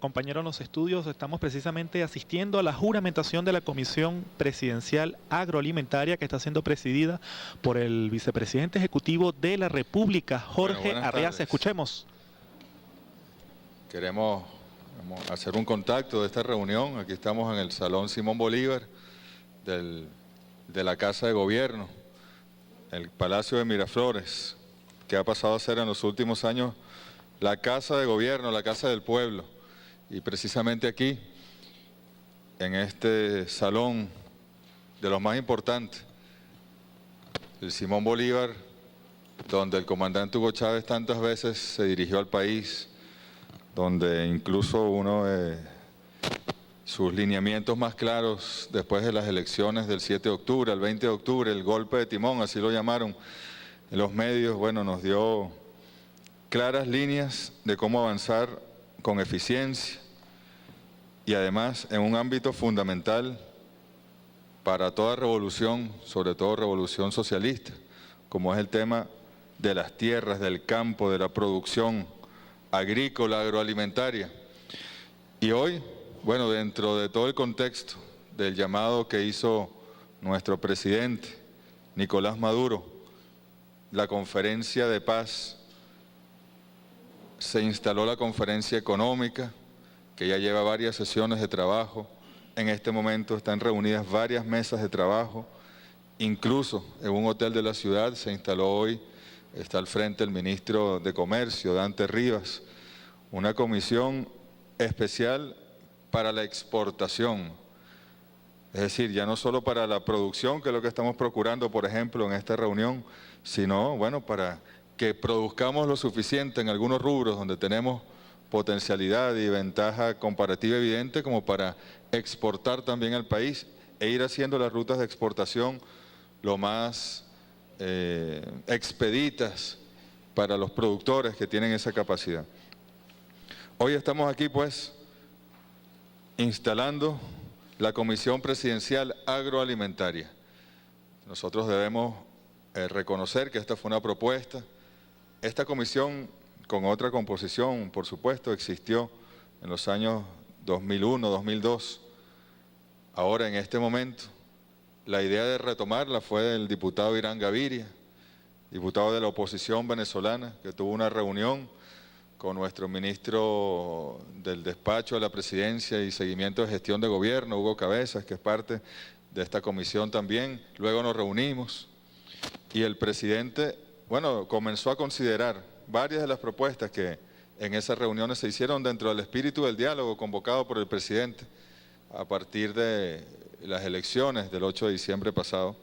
compañero en los estudios, estamos precisamente asistiendo a la juramentación de la Comisión Presidencial Agroalimentaria que está siendo presidida por el vicepresidente ejecutivo de la República, Jorge Arreaza. Escuchemos. Queremos hacer un contacto de esta reunión. Aquí estamos en el Salón Simón Bolívar de la Casa de Gobierno, el Palacio de Miraflores, que ha pasado a ser en los últimos años la Casa de Gobierno, la Casa del Pueblo. Y precisamente aquí, en este salón de los más importantes, el Simón Bolívar, donde el comandante Hugo Chávez tantas veces se dirigió al país, donde incluso uno de sus lineamientos más claros después de las elecciones del 7 de octubre, al 20 de octubre, el golpe de timón, así lo llamaron en los medios, bueno, nos dio claras líneas de cómo avanzar con eficiencia y además en un ámbito fundamental para toda revolución, sobre todo revolución socialista, como es el tema de las tierras, del campo, de la producción agrícola, agroalimentaria. Y hoy, bueno, dentro de todo el contexto del llamado que hizo nuestro presidente Nicolás Maduro, la conferencia de paz, se instaló la conferencia económica, que ya lleva varias sesiones de trabajo. En este momento están reunidas varias mesas de trabajo, incluso en un hotel de la ciudad se instaló hoy, está al frente el ministro de Comercio, Dante Rivas, una comisión especial para la exportación. Es decir, ya no solo para la producción, que es lo que estamos procurando, por ejemplo, en esta reunión, sino, bueno, para que produzcamos lo suficiente en algunos rubros donde tenemos potencialidad y ventaja comparativa evidente como para exportar también al país e ir haciendo las rutas de exportación lo más expeditas para los productores que tienen esa capacidad. Hoy estamos aquí pues instalando la Comisión Presidencial Agroalimentaria. Nosotros debemos reconocer que esta fue una propuesta. Esta comisión, con otra composición, por supuesto, existió en los años 2001, 2002. Ahora, en este momento, la idea de retomarla fue del diputado Irán Gaviria, diputado de la oposición venezolana, que tuvo una reunión con nuestro ministro del despacho de la presidencia y seguimiento de gestión de gobierno, Hugo Cabezas, que es parte de esta comisión también. Luego nos reunimos y el presidente, bueno, comenzó a considerar varias de las propuestas que en esas reuniones se hicieron dentro del espíritu del diálogo convocado por el presidente a partir de las elecciones del 8 de diciembre pasado.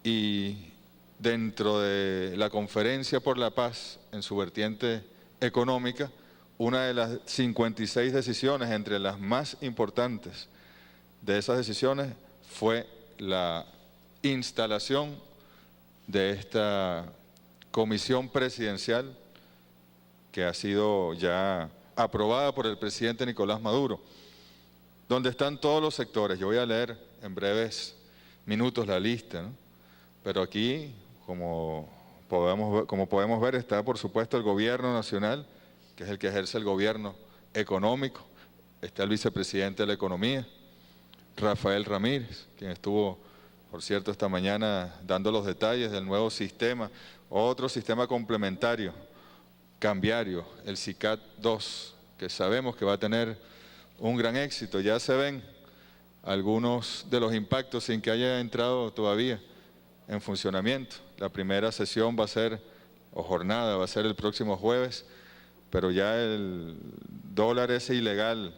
Y dentro de la Conferencia por la Paz, en su vertiente económica, una de las 56 decisiones, entre las más importantes de esas decisiones, fue la instalación de esta comisión presidencial que ha sido ya aprobada por el presidente Nicolás Maduro, donde están todos los sectores. Yo voy a leer en breves minutos la lista, ¿no? Pero aquí, como podemos ver, está por supuesto el gobierno nacional, que es el que ejerce el gobierno económico, está el vicepresidente de la economía, Rafael Ramírez, quien estuvo, por cierto, esta mañana dando los detalles del nuevo sistema, otro sistema complementario, cambiario, el SICAD 2, que sabemos que va a tener un gran éxito. Ya se ven algunos de los impactos sin que haya entrado todavía en funcionamiento. La primera sesión va a ser, o jornada, va a ser el próximo jueves, pero ya el dólar ese ilegal,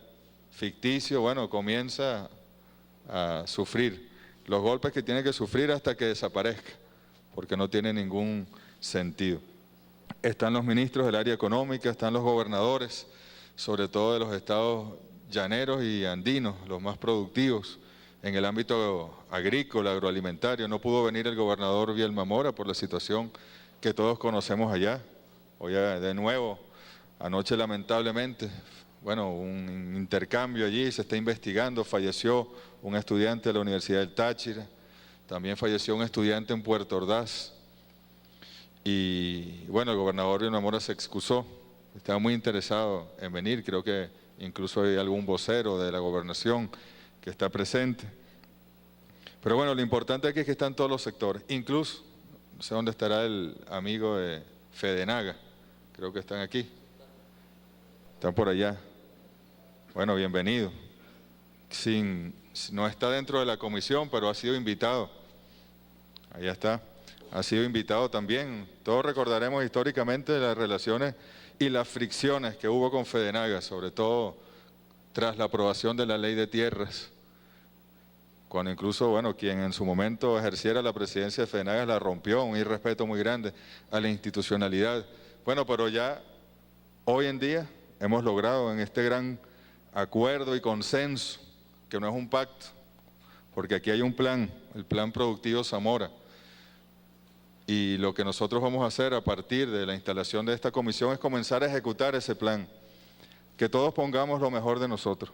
ficticio, bueno, comienza a sufrir los golpes que tiene que sufrir hasta que desaparezca, porque no tiene ningún sentido. Están los ministros del área económica, están los gobernadores, sobre todo de los estados llaneros y andinos, los más productivos en el ámbito agrícola, agroalimentario. No pudo venir el gobernador Vielma Mora por la situación que todos conocemos allá. Hoy de nuevo, anoche lamentablemente, bueno, un intercambio allí, se está investigando, falleció un estudiante de la Universidad del Táchira, también falleció un estudiante en Puerto Ordaz. Y bueno, el gobernador Vielma Mora se excusó, estaba muy interesado en venir, creo que incluso hay algún vocero de la gobernación que está presente. Pero bueno, lo importante aquí es que están todos los sectores, incluso, no sé dónde estará el amigo de Fedenaga, creo que están aquí, están por allá. Bueno, bienvenido. No está dentro de la comisión, pero ha sido invitado. Allá está. Ha sido invitado también. Todos recordaremos históricamente las relaciones y las fricciones que hubo con Fedenaga, sobre todo tras la aprobación de la ley de tierras, cuando incluso, bueno, quien en su momento ejerciera la presidencia de Fedenaga la rompió, un irrespeto muy grande a la institucionalidad. Bueno, pero ya hoy en día hemos logrado en este gran acuerdo y consenso, que no es un pacto, porque aquí hay un plan, el Plan Productivo Zamora, y lo que nosotros vamos a hacer a partir de la instalación de esta comisión es comenzar a ejecutar ese plan, que todos pongamos lo mejor de nosotros.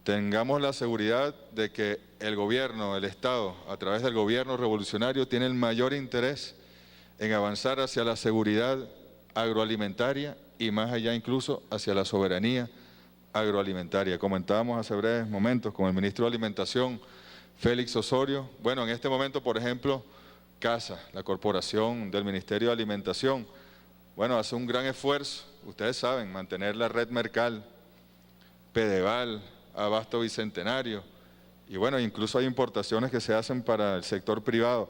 Tengamos la seguridad de que el gobierno, el Estado, a través del gobierno revolucionario, tiene el mayor interés en avanzar hacia la seguridad agroalimentaria y más allá incluso hacia la soberanía agroalimentaria. Comentábamos hace breves momentos con el ministro de Alimentación, Félix Osorio. Bueno, en este momento, por ejemplo, CASA, la corporación del Ministerio de Alimentación, bueno, hace un gran esfuerzo, ustedes saben, mantener la red Mercal, Pedeval, Abasto Bicentenario, y bueno, incluso hay importaciones que se hacen para el sector privado.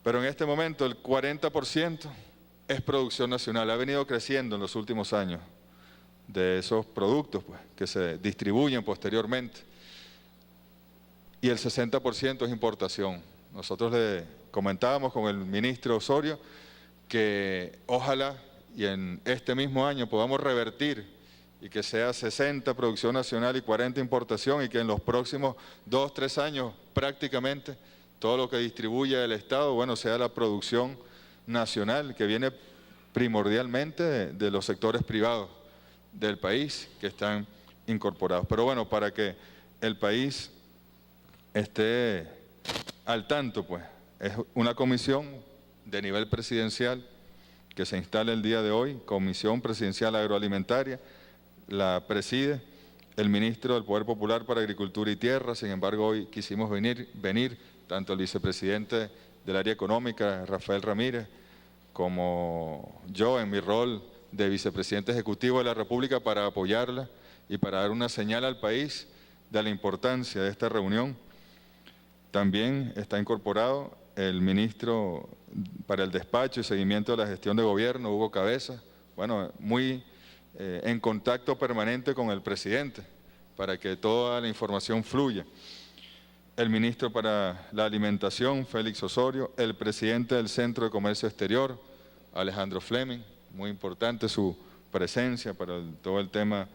Pero en este momento el 40% es producción nacional, ha venido creciendo en los últimos años de esos productos pues, que se distribuyen posteriormente. Y el 60% es importación. Nosotros le comentábamos con el ministro Osorio que ojalá y en este mismo año podamos revertir y que sea 60 producción nacional y 40 importación y que en los próximos 2 o 3 años prácticamente todo lo que distribuye el Estado, bueno, sea la producción nacional que viene primordialmente de los sectores privados del país que están incorporados. Pero bueno, para que el país esté al tanto, pues, es una comisión de nivel presidencial que se instala el día de hoy, Comisión Presidencial Agroalimentaria, la preside el ministro del Poder Popular para Agricultura y Tierra. Sin embargo, hoy quisimos venir tanto el vicepresidente del área económica, Rafael Ramírez, como yo en mi rol de vicepresidente ejecutivo de la República para apoyarla y para dar una señal al país de la importancia de esta reunión. También está incorporado el ministro para el despacho y seguimiento de la gestión de gobierno, Hugo Cabeza, bueno, muy en contacto permanente con el presidente para que toda la información fluya. El ministro para la Alimentación, Félix Osorio, el presidente del Centro de Comercio Exterior, Alejandro Fleming, muy importante su presencia para todo el tema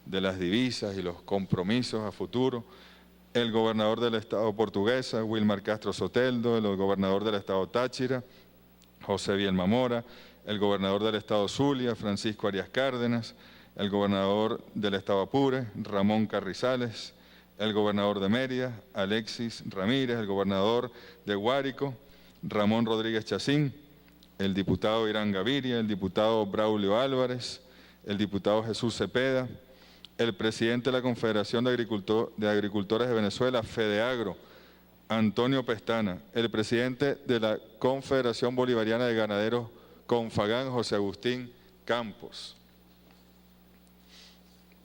de las divisas y los compromisos a futuro, el gobernador del Estado Portuguesa, Wilmar Castro Soteldo, el gobernador del Estado Táchira, José Bielma Mora, el gobernador del Estado Zulia, Francisco Arias Cárdenas, el gobernador del Estado Apure, Ramón Carrizales, el gobernador de Mérida, Alexis Ramírez, el gobernador de Guárico, Ramón Rodríguez Chacín, el diputado Irán Gaviria, el diputado Braulio Álvarez, el diputado Jesús Cepeda, el presidente de la Confederación de Agricultores de Venezuela, Fedeagro, Antonio Pestana, el presidente de la Confederación Bolivariana de Ganaderos, Confagán, José Agustín Campos.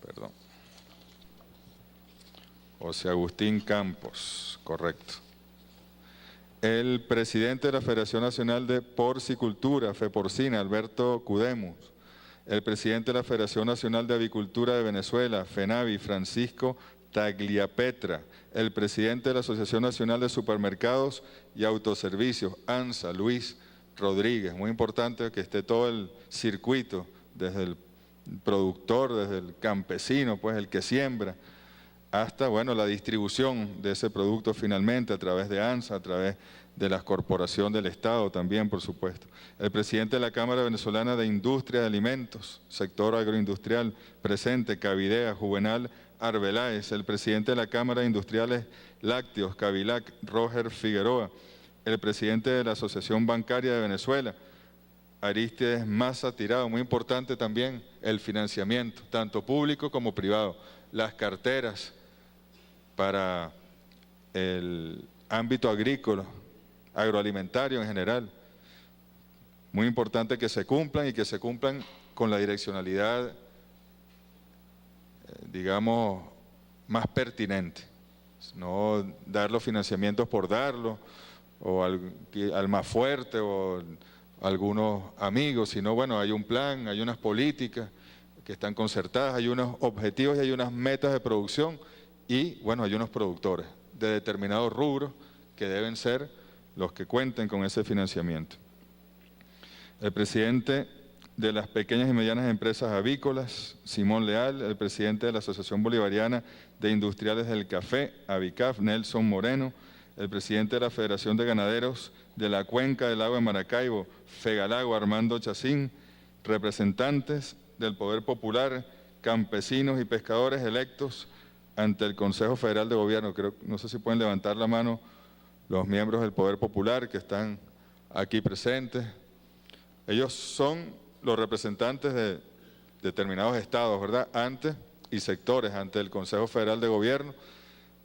Perdón. José Agustín Campos, correcto. El presidente de la Federación Nacional de Porcicultura, FEPorcina, Alberto Cudemus. El presidente de la Federación Nacional de Avicultura de Venezuela, FENAVI, Francisco Tagliapetra. El presidente de la Asociación Nacional de Supermercados y Autoservicios, ANSA, Luis Rodríguez. Muy importante que esté todo el circuito, desde el productor, desde el campesino, pues el que siembra, hasta, bueno, la distribución de ese producto finalmente a través de ANSA, a través de la corporación del Estado también, por supuesto. El presidente de la Cámara Venezolana de Industria de Alimentos, sector agroindustrial, presente, Cavidea, Juvenal Arbeláez. El presidente de la Cámara de Industriales Lácteos, Cavilac, Roger Figueroa. El presidente de la Asociación Bancaria de Venezuela, Arístides Maza Tirado, muy importante también el financiamiento, tanto público como privado, las carteras para el ámbito agrícola, agroalimentario en general. Muy importante que se cumplan y que se cumplan con la direccionalidad, digamos, más pertinente. No dar los financiamientos por darlo, o al más fuerte, o algunos amigos, sino bueno, hay un plan, hay unas políticas que están concertadas, hay unos objetivos y hay unas metas de producción y bueno, hay unos productores de determinados rubros que deben ser los que cuenten con ese financiamiento. El presidente de las pequeñas y medianas empresas avícolas, Simón Leal, el presidente de la Asociación Bolivariana de Industriales del Café, ABICAF, Nelson Moreno, el presidente de la Federación de Ganaderos de la Cuenca del Lago de Maracaibo, FEGALAGO, Armando Chacín, representantes del Poder Popular, campesinos y pescadores electos ante el Consejo Federal de Gobierno. No sé si pueden levantar la mano los miembros del Poder Popular que están aquí presentes. Ellos son los representantes de determinados estados, ¿verdad? Y sectores ante el Consejo Federal de Gobierno.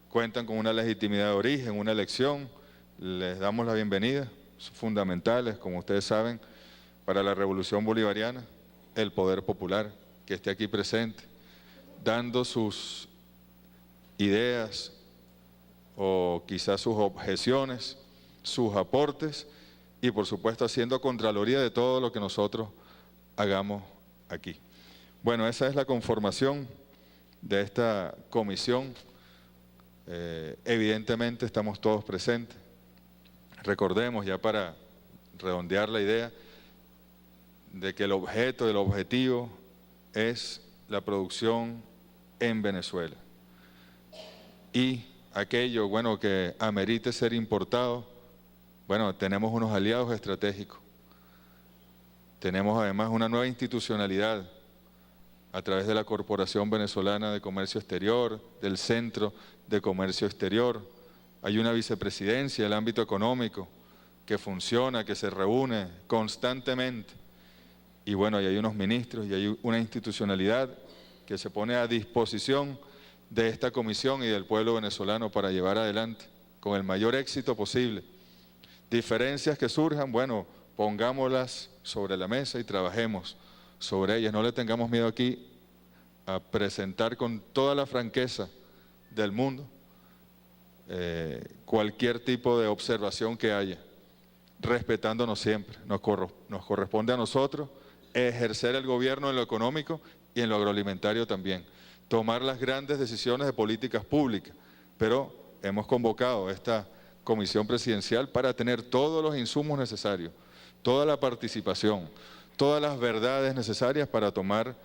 Cuentan con una legitimidad de origen, una elección. Les damos la bienvenida. Son fundamentales, como ustedes saben, para la revolución bolivariana, el poder popular que esté aquí presente, dando sus ideas o quizás sus objeciones, sus aportes y por supuesto haciendo contraloría de todo lo que nosotros hagamos aquí. Bueno, esa es la conformación de esta comisión. Evidentemente estamos todos presentes. Recordemos, ya para redondear la idea, de que el objetivo es la producción en Venezuela. Y aquello, bueno, que amerite ser importado, bueno, tenemos unos aliados estratégicos. Tenemos además una nueva institucionalidad a través de la Corporación Venezolana de Comercio Exterior, del Centro de Comercio Exterior. Hay una vicepresidencia del ámbito económico que funciona, que se reúne constantemente. Y bueno, y hay unos ministros y hay una institucionalidad que se pone a disposición de esta comisión y del pueblo venezolano para llevar adelante con el mayor éxito posible. Diferencias que surjan, bueno, pongámoslas sobre la mesa y trabajemos sobre ellas. No le tengamos miedo aquí a presentar con toda la franqueza del mundo cualquier tipo de observación que haya, respetándonos siempre. Nos corresponde a nosotros ejercer el gobierno en lo económico y en lo agroalimentario también, tomar las grandes decisiones de políticas públicas, pero hemos convocado esta comisión presidencial para tener todos los insumos necesarios, toda la participación, todas las verdades necesarias para tomar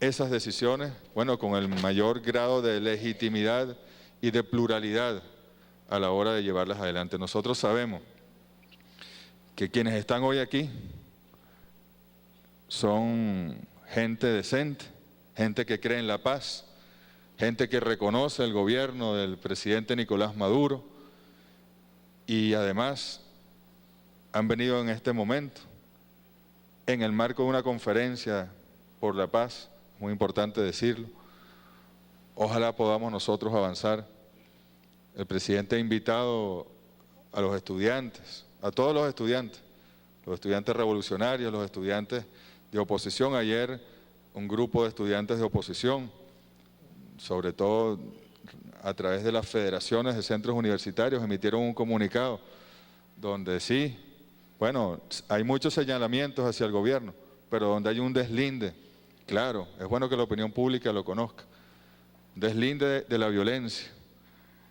esas decisiones, bueno, con el mayor grado de legitimidad y de pluralidad a la hora de llevarlas adelante. Nosotros sabemos que quienes están hoy aquí son gente decente, gente que cree en la paz, gente que reconoce el gobierno del presidente Nicolás Maduro y además han venido en este momento en el marco de una conferencia por la paz, muy importante decirlo. Ojalá podamos nosotros avanzar. El presidente ha invitado a los estudiantes, a todos los estudiantes revolucionarios, los estudiantes de oposición. Ayer un grupo de estudiantes de oposición, sobre todo a través de las federaciones de centros universitarios, emitieron un comunicado donde sí, bueno, hay muchos señalamientos hacia el gobierno, pero donde hay un deslinde, claro, es bueno que la opinión pública lo conozca, deslinde de la violencia.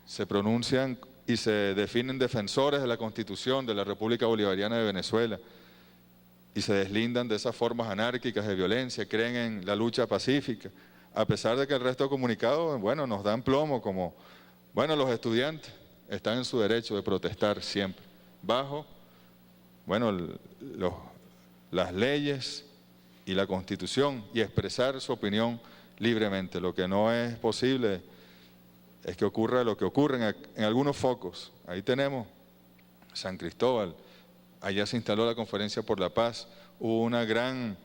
Se pronuncian y se definen defensores de la Constitución de la República Bolivariana de Venezuela y se deslindan de esas formas anárquicas de violencia, creen en la lucha pacífica, a pesar de que el resto de comunicados, bueno, nos dan plomo como, bueno, los estudiantes están en su derecho de protestar siempre, bajo, bueno, las leyes y la Constitución y expresar su opinión libremente. Lo que no es posible es que ocurra lo que ocurre en algunos focos. Ahí tenemos San Cristóbal, allá se instaló la Conferencia por la Paz, hubo una gran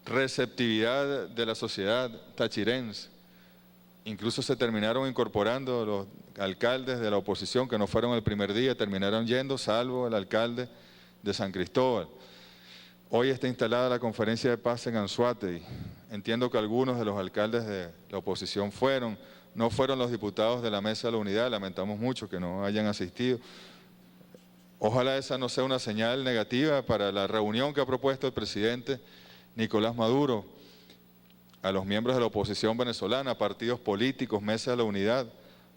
receptividad de la sociedad tachirense. Incluso se terminaron incorporando los alcaldes de la oposición que no fueron el primer día, terminaron yendo, salvo el alcalde de San Cristóbal. Hoy está instalada la conferencia de paz en Anzoátegui. Entiendo que algunos de los alcaldes de la oposición no fueron los diputados de la Mesa de la Unidad, lamentamos mucho que no hayan asistido. Ojalá esa no sea una señal negativa para la reunión que ha propuesto el presidente Nicolás Maduro a los miembros de la oposición venezolana, partidos políticos, Mesa de la Unidad,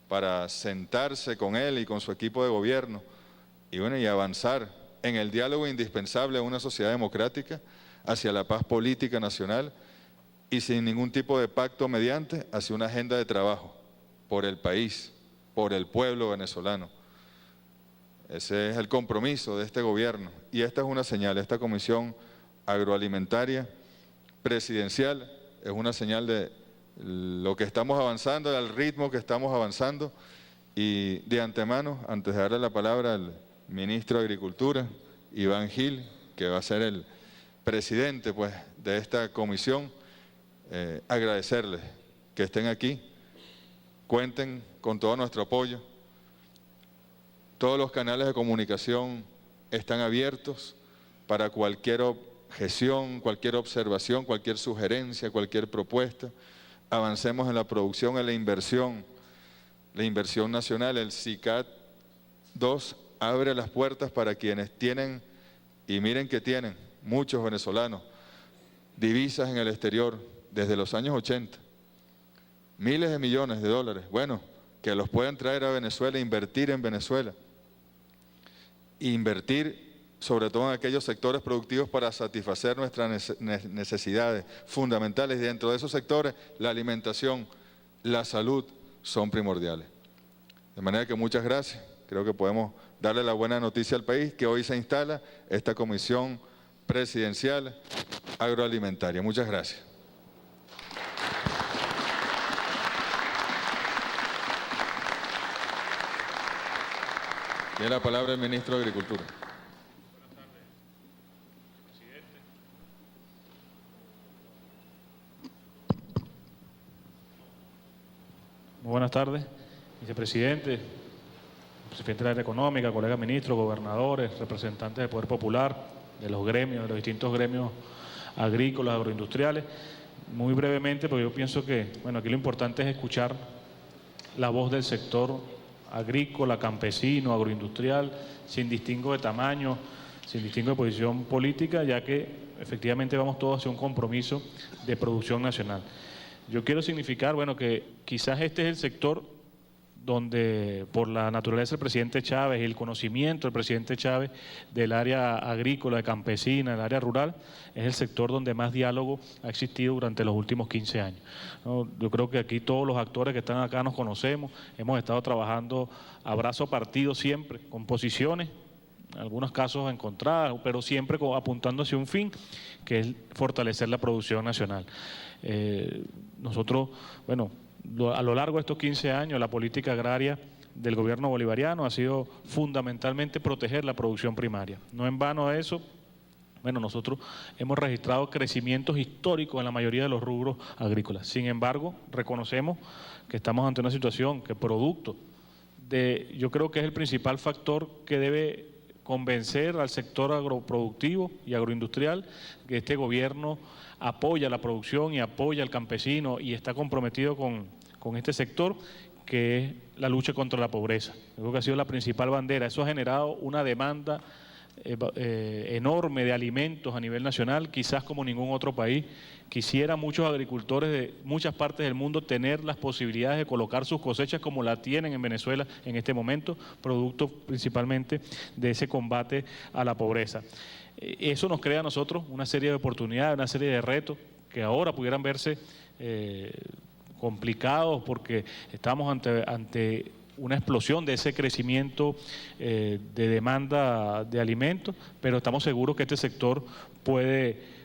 para sentarse con él y con su equipo de gobierno y avanzar en el diálogo indispensable a una sociedad democrática hacia la paz política nacional y sin ningún tipo de pacto mediante hacia una agenda de trabajo por el país, por el pueblo venezolano. Ese es el compromiso de este gobierno y esta es una señal, esta comisión agroalimentaria presidencial es una señal de lo que estamos avanzando, del ritmo que estamos avanzando y de antemano, antes de darle la palabra al ministro de Agricultura, Iván Gil, que va a ser el presidente pues, de esta comisión, agradecerles que estén aquí, cuenten con todo nuestro apoyo. Todos los canales de comunicación están abiertos para cualquier objeción, cualquier observación, cualquier sugerencia, cualquier propuesta. Avancemos en la producción, en la inversión nacional. El SICAD 2 abre las puertas para quienes tienen, y miren que tienen, muchos venezolanos, divisas en el exterior desde los años 80, miles de millones de dólares, bueno, que los puedan traer a Venezuela e invertir en Venezuela. Invertir sobre todo en aquellos sectores productivos para satisfacer nuestras necesidades fundamentales y dentro de esos sectores la alimentación, la salud son primordiales. De manera que muchas gracias, creo que podemos darle la buena noticia al país que hoy se instala esta comisión presidencial agroalimentaria. Muchas gracias. Tiene la palabra el ministro de Agricultura. Muy buenas tardes, vicepresidente, presidente de la área económica, colegas ministros, gobernadores, representantes del Poder Popular, de los gremios, de los distintos gremios agrícolas, agroindustriales. Muy brevemente, porque yo pienso que, bueno, aquí lo importante es escuchar la voz del sector agrícola, campesino, agroindustrial, sin distingo de tamaño, sin distingo de posición política, ya que efectivamente vamos todos hacia un compromiso de producción nacional. Yo quiero significar, bueno, que quizás este es el sector donde, por la naturaleza del presidente Chávez y el conocimiento del presidente Chávez del área agrícola, campesina, del área rural, es el sector donde más diálogo ha existido durante los últimos 15 años. ¿No? Yo creo que aquí todos los actores que están acá nos conocemos, hemos estado trabajando a brazo partido siempre, con posiciones, en algunos casos encontradas, pero siempre apuntando hacia un fin, que es fortalecer la producción nacional. Nosotros, bueno, a lo largo de estos 15 años, la política agraria del gobierno bolivariano ha sido fundamentalmente proteger la producción primaria. No en vano eso, bueno, nosotros hemos registrado crecimientos históricos en la mayoría de los rubros agrícolas. Sin embargo, reconocemos que estamos ante una situación que producto de, yo creo que es el principal factor que debe convencer al sector agroproductivo y agroindustrial que este gobierno apoya la producción y apoya al campesino y está comprometido con este sector, que es la lucha contra la pobreza. Yo creo que ha sido la principal bandera. Eso ha generado una demanda enorme de alimentos a nivel nacional, quizás como ningún otro país. Quisiera muchos agricultores de muchas partes del mundo tener las posibilidades de colocar sus cosechas como la tienen en Venezuela en este momento, producto principalmente de ese combate a la pobreza. Eso nos crea a nosotros una serie de oportunidades, una serie de retos que ahora pudieran verse complicados porque estamos ante una explosión de ese crecimiento de demanda de alimentos, pero estamos seguros que este sector puede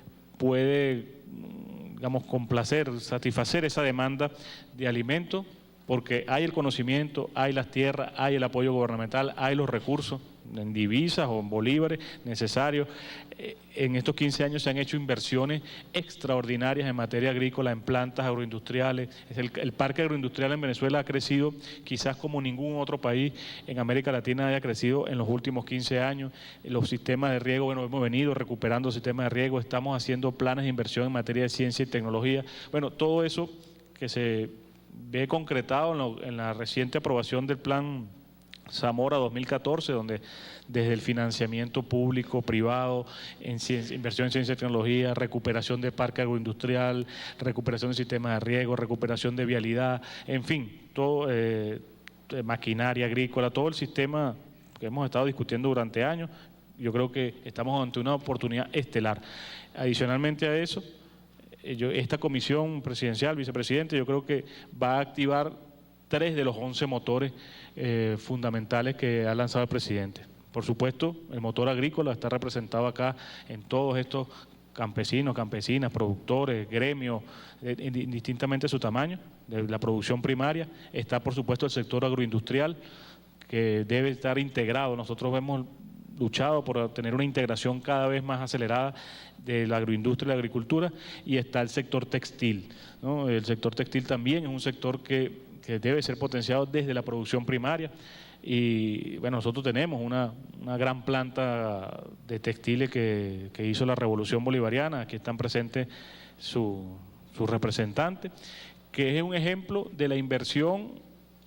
digamos, complacer, satisfacer esa demanda de alimentos, porque hay el conocimiento, hay las tierras, hay el apoyo gubernamental, hay los recursos. en divisas o en bolívares necesarios. En estos 15 años se han hecho inversiones extraordinarias en materia agrícola, en plantas agroindustriales. El parque agroindustrial en Venezuela ha crecido quizás como ningún otro país en América Latina haya crecido en los últimos 15 años. Los sistemas de riego, bueno, hemos venido recuperando sistemas de riego, estamos haciendo planes de inversión en materia de ciencia y tecnología. Bueno, todo eso que se ve concretado en la reciente aprobación del Plan Zamora 2014, donde desde el financiamiento público, privado, inversión en ciencia y tecnología, recuperación del parque agroindustrial, recuperación del sistema de riego, recuperación de vialidad, en fin, todo, maquinaria agrícola, todo el sistema que hemos estado discutiendo durante años, yo creo que estamos ante una oportunidad estelar. Adicionalmente a eso, esta comisión presidencial, vicepresidente, yo creo que va a activar 3 de los 11 motores fundamentales que ha lanzado el presidente. Por supuesto, el motor agrícola está representado acá en todos estos campesinos, campesinas, productores, gremios, indistintamente su tamaño, de la producción primaria. Está, por supuesto, el sector agroindustrial, que debe estar integrado. Nosotros hemos luchado por tener una integración cada vez más acelerada de la agroindustria y la agricultura, y está el sector textil, ¿no? El sector textil también es un sector que debe ser potenciado desde la producción primaria. Y bueno, nosotros tenemos una gran planta de textiles que hizo la Revolución Bolivariana. Aquí están presentes sus representantes, que es un ejemplo de la inversión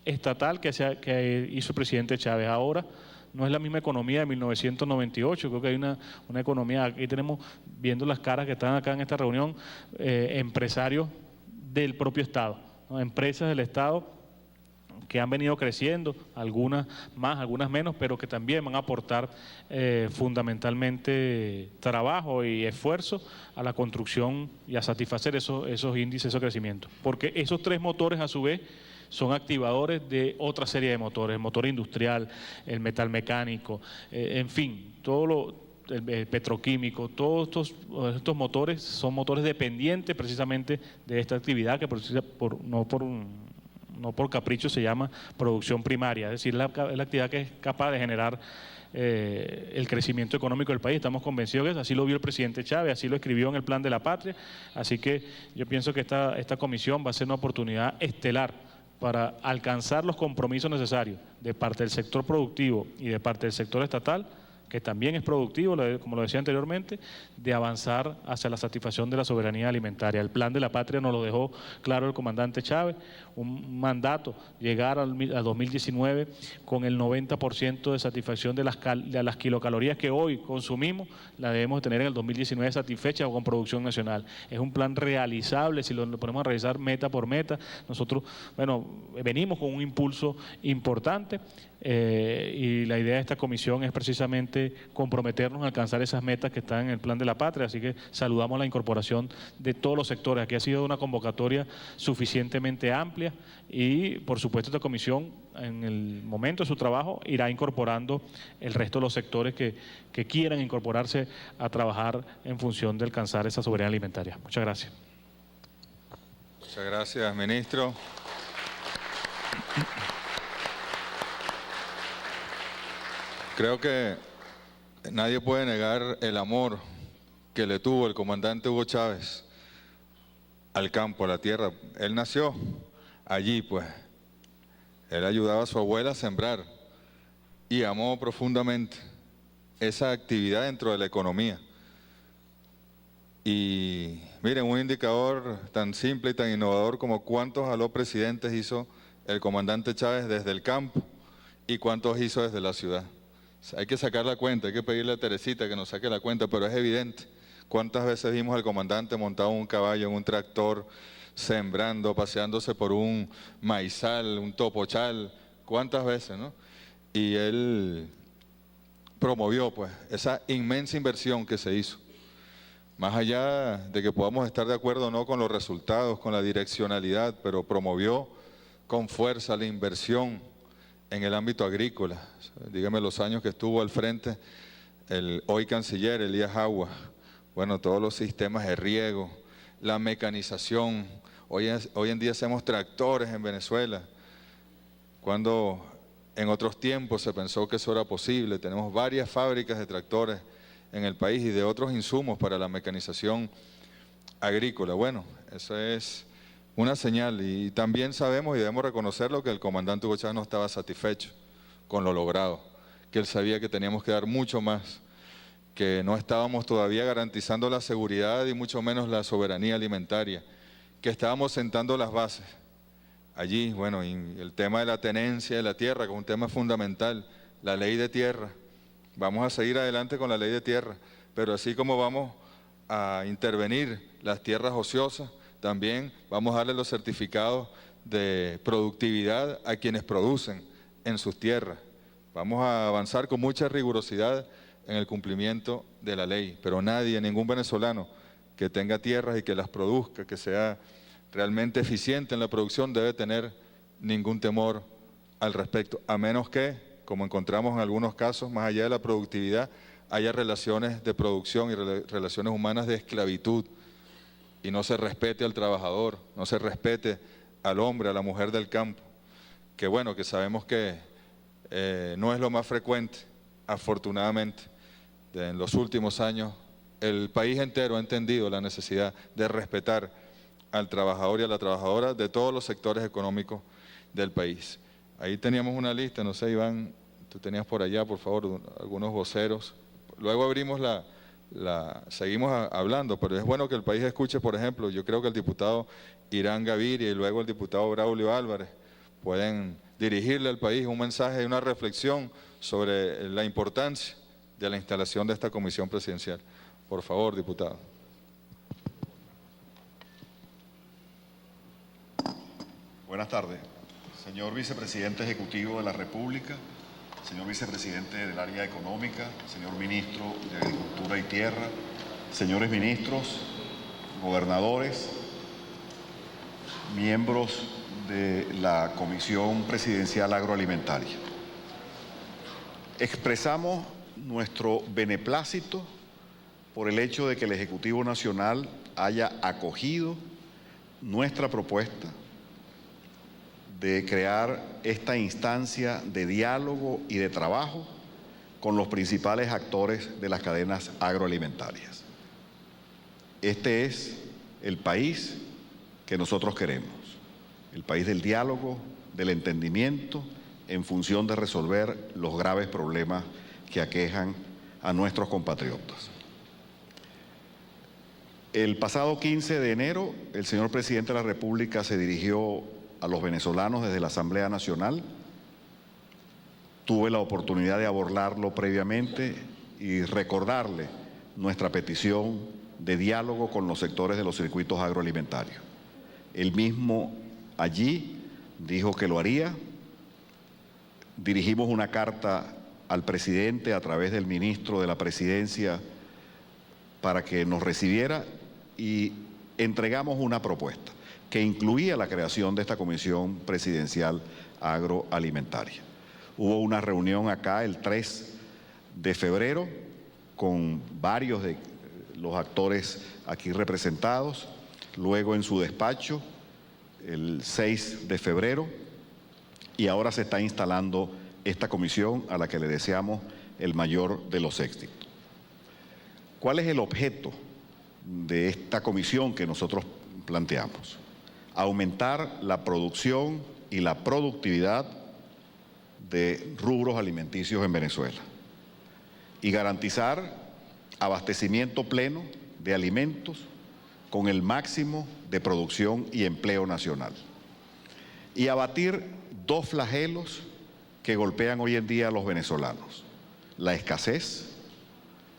estatal que hizo el presidente Chávez. Ahora no es la misma economía de 1998, creo que hay una economía, aquí tenemos, viendo las caras que están acá en esta reunión, empresarios del propio Estado, ¿no? Empresas del Estado que han venido creciendo, algunas más, algunas menos, pero que también van a aportar fundamentalmente trabajo y esfuerzo a la construcción y a satisfacer esos índices, esos crecimientos. Porque esos 3 motores a su vez son activadores de otra serie de motores, el motor industrial, el metal mecánico, en fin, el petroquímico, todos estos motores son motores dependientes precisamente de esta actividad que no por capricho se llama producción primaria, es decir, la actividad que es capaz de generar el crecimiento económico del país. Estamos convencidos de eso, así lo vio el presidente Chávez, así lo escribió en el Plan de la Patria, así que yo pienso que esta comisión va a ser una oportunidad estelar para alcanzar los compromisos necesarios de parte del sector productivo y de parte del sector estatal, que también es productivo, como lo decía anteriormente, de avanzar hacia la satisfacción de la soberanía alimentaria. El Plan de la Patria nos lo dejó claro el comandante Chávez, un mandato, llegar al 2019 con el 90% de satisfacción de las kilocalorías que hoy consumimos, la debemos tener en el 2019 satisfecha con producción nacional. Es un plan realizable, si lo ponemos a realizar meta por meta. Nosotros, bueno, venimos con un impulso importante, y la idea de esta comisión es precisamente comprometernos a alcanzar esas metas que están en el Plan de la Patria, así que saludamos la incorporación de todos los sectores. Aquí ha sido una convocatoria suficientemente amplia y por supuesto esta comisión en el momento de su trabajo irá incorporando el resto de los sectores que quieran incorporarse a trabajar en función de alcanzar esa soberanía alimentaria. Muchas gracias. Muchas gracias, ministro. Creo que nadie puede negar el amor que le tuvo el comandante Hugo Chávez al campo, a la tierra. Él nació allí, pues. Él ayudaba a su abuela a sembrar y amó profundamente esa actividad dentro de la economía. Y miren, un indicador tan simple y tan innovador como cuántos aló presidentes hizo el comandante Chávez desde el campo y cuántos hizo desde la ciudad. Hay que sacar la cuenta, hay que pedirle a Teresita que nos saque la cuenta, pero es evidente. ¿Cuántas veces vimos al comandante montado en un caballo, en un tractor, sembrando, paseándose por un maizal, un topochal? ¿Cuántas veces, no? Y él promovió, pues, esa inmensa inversión que se hizo. Más allá de que podamos estar de acuerdo o no con los resultados, con la direccionalidad, pero promovió con fuerza la inversión en el ámbito agrícola. Dígame los años que estuvo al frente el hoy canciller Elías Agua. Bueno, todos los sistemas de riego, la mecanización. Hoy en día hacemos tractores en Venezuela. Cuando En otros tiempos se pensó que eso era posible. Tenemos varias fábricas de tractores en el país y de otros insumos para la mecanización agrícola. Bueno, eso es una señal y también sabemos y debemos reconocerlo que el comandante Hugo Chávez no estaba satisfecho con lo logrado, que él sabía que teníamos que dar mucho más, que no estábamos todavía garantizando la seguridad y mucho menos la soberanía alimentaria, que estábamos sentando las bases. Allí, bueno, y el tema de la tenencia de la tierra, que es un tema fundamental, la ley de tierra. Vamos a seguir adelante con la ley de tierra, pero así como vamos a intervenir las tierras ociosas, también vamos a darle los certificados de productividad a quienes producen en sus tierras. Vamos a avanzar con mucha rigurosidad en el cumplimiento de la ley, pero nadie, ningún venezolano que tenga tierras y que las produzca, que sea realmente eficiente en la producción, debe tener ningún temor al respecto, a menos que, como encontramos en algunos casos, más allá de la productividad, haya relaciones de producción y relaciones humanas de esclavitud y no se respete al trabajador, no se respete al hombre, a la mujer del campo, que bueno, que sabemos que no es lo más frecuente, afortunadamente. En los últimos años el país entero ha entendido la necesidad de respetar al trabajador y a la trabajadora de todos los sectores económicos del país. Ahí teníamos una lista, no sé, Iván, tú tenías por allá, por favor, algunos voceros. Luego abrimos seguimos hablando, pero es bueno que el país escuche, por ejemplo, yo creo que el diputado Irán Gaviria y luego el diputado Braulio Álvarez pueden dirigirle al país un mensaje y una reflexión sobre la importancia de la instalación de esta comisión presidencial. Por favor, diputado. Buenas tardes. Señor Vicepresidente Ejecutivo de la República, señor Vicepresidente del Área Económica, señor Ministro de Agricultura y Tierra, señores ministros, gobernadores, miembros de la Comisión Presidencial Agroalimentaria. Expresamos nuestro beneplácito por el hecho de que el Ejecutivo Nacional haya acogido nuestra propuesta de crear esta instancia de diálogo y de trabajo con los principales actores de las cadenas agroalimentarias. Este es el país que nosotros queremos, el país del diálogo, del entendimiento, en función de resolver los graves problemas que aquejan a nuestros compatriotas. El pasado 15 de enero, el señor Presidente de la República se dirigió a los venezolanos desde la Asamblea Nacional. Tuve la oportunidad de abordarlo previamente y recordarle nuestra petición de diálogo con los sectores de los circuitos agroalimentarios. Él mismo allí dijo que lo haría. Dirigimos una carta al presidente a través del ministro de la Presidencia para que nos recibiera y entregamos una propuesta que incluía la creación de esta Comisión Presidencial Agroalimentaria. Hubo una reunión acá el 3 de febrero con varios de los actores aquí representados, luego en su despacho el 6 de febrero y ahora se está instalando esta comisión a la que le deseamos el mayor de los éxitos. ¿Cuál es el objeto de esta comisión que nosotros planteamos? Aumentar la producción y la productividad de rubros alimenticios en Venezuela y garantizar abastecimiento pleno de alimentos con el máximo de producción y empleo nacional y abatir dos flagelos que golpean hoy en día a los venezolanos: la escasez.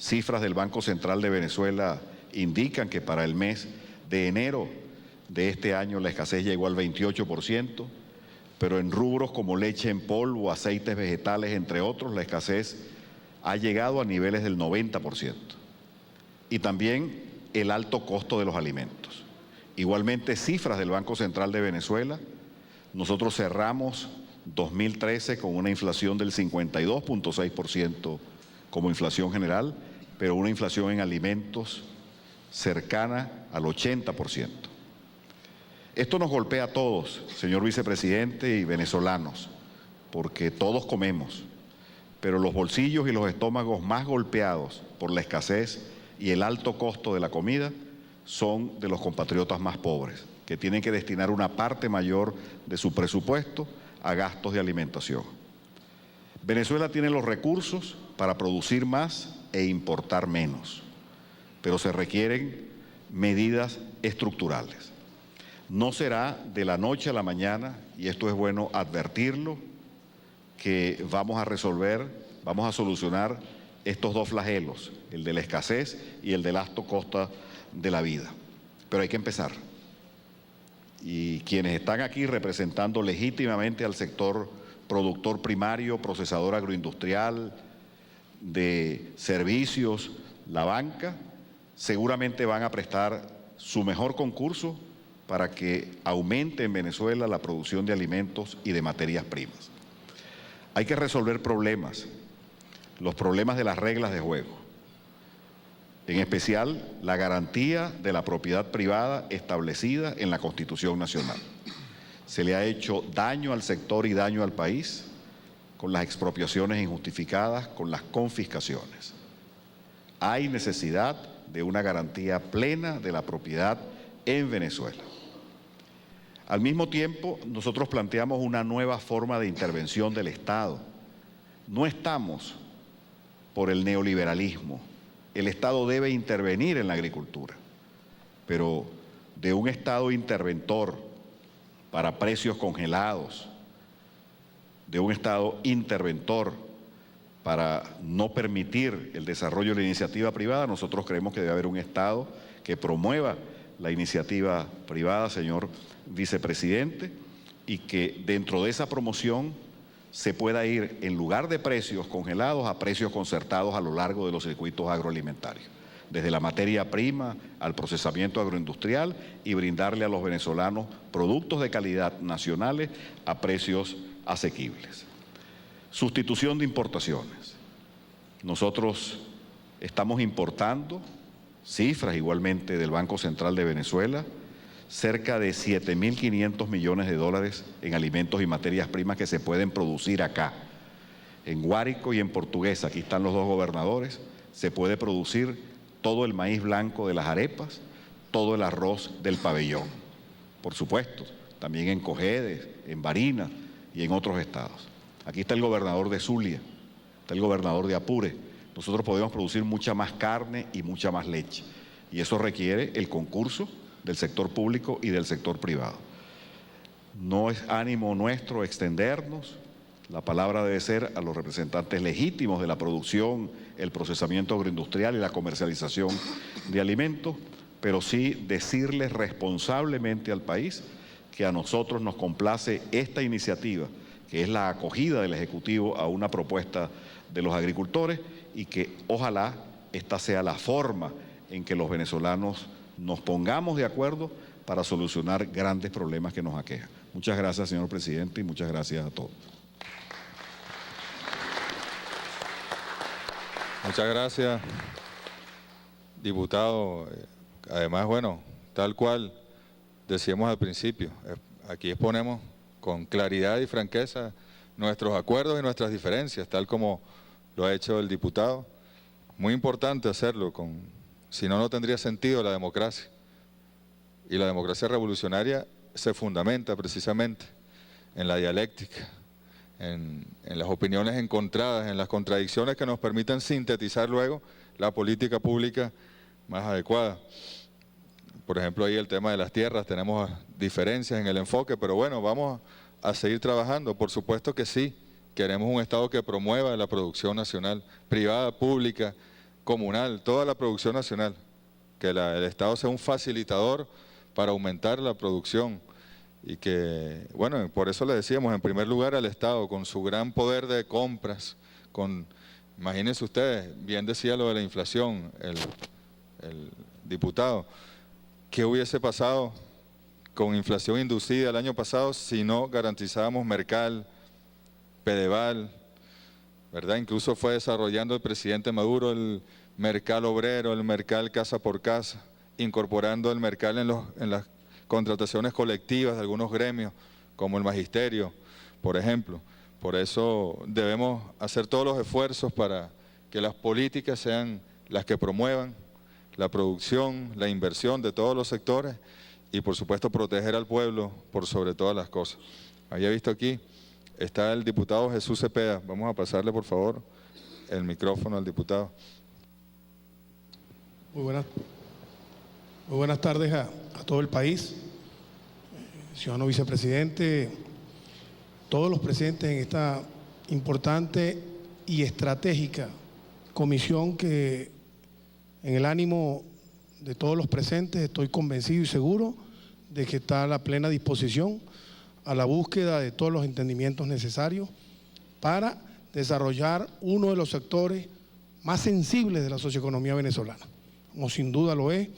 Cifras del Banco Central de Venezuela indican que para el mes de enero de este año la escasez llegó al 28%, pero en rubros como leche en polvo, aceites vegetales, entre otros, la escasez ha llegado a niveles del 90%. Y también el alto costo de los alimentos. Igualmente, cifras del Banco Central de Venezuela, nosotros cerramos 2013 con una inflación del 52.6% como inflación general, pero una inflación en alimentos cercana al 80%. Esto nos golpea a todos, señor vicepresidente y venezolanos, porque todos comemos, pero los bolsillos y los estómagos más golpeados por la escasez y el alto costo de la comida son de los compatriotas más pobres, que tienen que destinar una parte mayor de su presupuesto a gastos de alimentación. Venezuela tiene los recursos para producir más e importar menos, pero se requieren medidas estructurales. No será de la noche a la mañana, y esto es bueno advertirlo, que vamos a solucionar estos dos flagelos, el de la escasez y el del alto costo de la vida. Pero hay que empezar. Y quienes están aquí representando legítimamente al sector productor primario, procesador agroindustrial, de servicios, la banca, seguramente van a prestar su mejor concurso para que aumente en Venezuela la producción de alimentos y de materias primas. Hay que resolver problemas, los problemas de las reglas de juego, en especial la garantía de la propiedad privada establecida en la Constitución Nacional. Se le ha hecho daño al sector y daño al país con las expropiaciones injustificadas, con las confiscaciones. Hay necesidad de una garantía plena de la propiedad en Venezuela. Al mismo tiempo, nosotros planteamos una nueva forma de intervención del Estado. No estamos por el neoliberalismo. El Estado debe intervenir en la agricultura, pero de un Estado interventor para precios congelados, de un Estado interventor para no permitir el desarrollo de la iniciativa privada, nosotros creemos que debe haber un Estado que promueva la iniciativa privada, señor vicepresidente, y que dentro de esa promoción se pueda ir, en lugar de precios congelados, a precios concertados a lo largo de los circuitos agroalimentarios, desde la materia prima al procesamiento agroindustrial, y brindarle a los venezolanos productos de calidad nacionales a precios asequibles. Sustitución de importaciones. Nosotros estamos importando, cifras igualmente del Banco Central de Venezuela, cerca de 7.500 millones de dólares en alimentos y materias primas que se pueden producir acá. En Guárico y en Portuguesa, aquí están los dos gobernadores, se puede producir todo el maíz blanco de las arepas, todo el arroz del pabellón. Por supuesto, también en Cojedes, en Barinas y en otros estados. Aquí está el gobernador de Zulia, está el gobernador de Apure. Nosotros podemos producir mucha más carne y mucha más leche, y eso requiere el concurso del sector público y del sector privado. No es ánimo nuestro extendernos, la palabra debe ser a los representantes legítimos de la producción, el procesamiento agroindustrial y la comercialización de alimentos, pero sí decirles responsablemente al país que a nosotros nos complace esta iniciativa, que es la acogida del Ejecutivo a una propuesta de los agricultores, y que ojalá esta sea la forma en que los venezolanos nos pongamos de acuerdo para solucionar grandes problemas que nos aquejan. Muchas gracias, señor presidente, y muchas gracias a todos. Muchas gracias, diputado. Además, bueno, tal cual decíamos al principio, aquí exponemos con claridad y franqueza nuestros acuerdos y nuestras diferencias, tal como lo ha hecho el diputado. Muy importante hacerlo, si no, no tendría sentido la democracia. Y la democracia revolucionaria se fundamenta precisamente en la dialéctica, en las opiniones encontradas, en las contradicciones que nos permitan sintetizar luego la política pública más adecuada. Por ejemplo, ahí el tema de las tierras, tenemos diferencias en el enfoque, pero bueno, vamos a seguir trabajando. Por supuesto que sí, queremos un Estado que promueva la producción nacional, privada, pública, comunal, toda la producción nacional, que el Estado sea un facilitador para aumentar la producción, y que, bueno, por eso le decíamos, en primer lugar al Estado, con su gran poder de compras, imagínense ustedes, bien decía lo de la inflación, el diputado, ¿qué hubiese pasado con inflación inducida el año pasado si no garantizábamos Mercal, Pedeval, ¿verdad? Incluso fue desarrollando el presidente Maduro el Mercal obrero, el Mercal casa por casa, incorporando el Mercal en las contrataciones colectivas de algunos gremios, como el magisterio, por ejemplo, Por eso debemos hacer todos los esfuerzos para que las políticas sean las que promuevan la producción, la inversión de todos los sectores y por supuesto proteger al pueblo por sobre todas las cosas. Había visto aquí, está el diputado Jesús Cepeda. Vamos a pasarle por favor el micrófono al diputado. Muy buenas tardes a todo el país, ciudadano vicepresidente, todos los presentes en esta importante y estratégica comisión que en el ánimo de todos los presentes estoy convencido y seguro de que está a la plena disposición a la búsqueda de todos los entendimientos necesarios para desarrollar uno de los sectores más sensibles de la socioeconomía venezolana, como sin duda lo es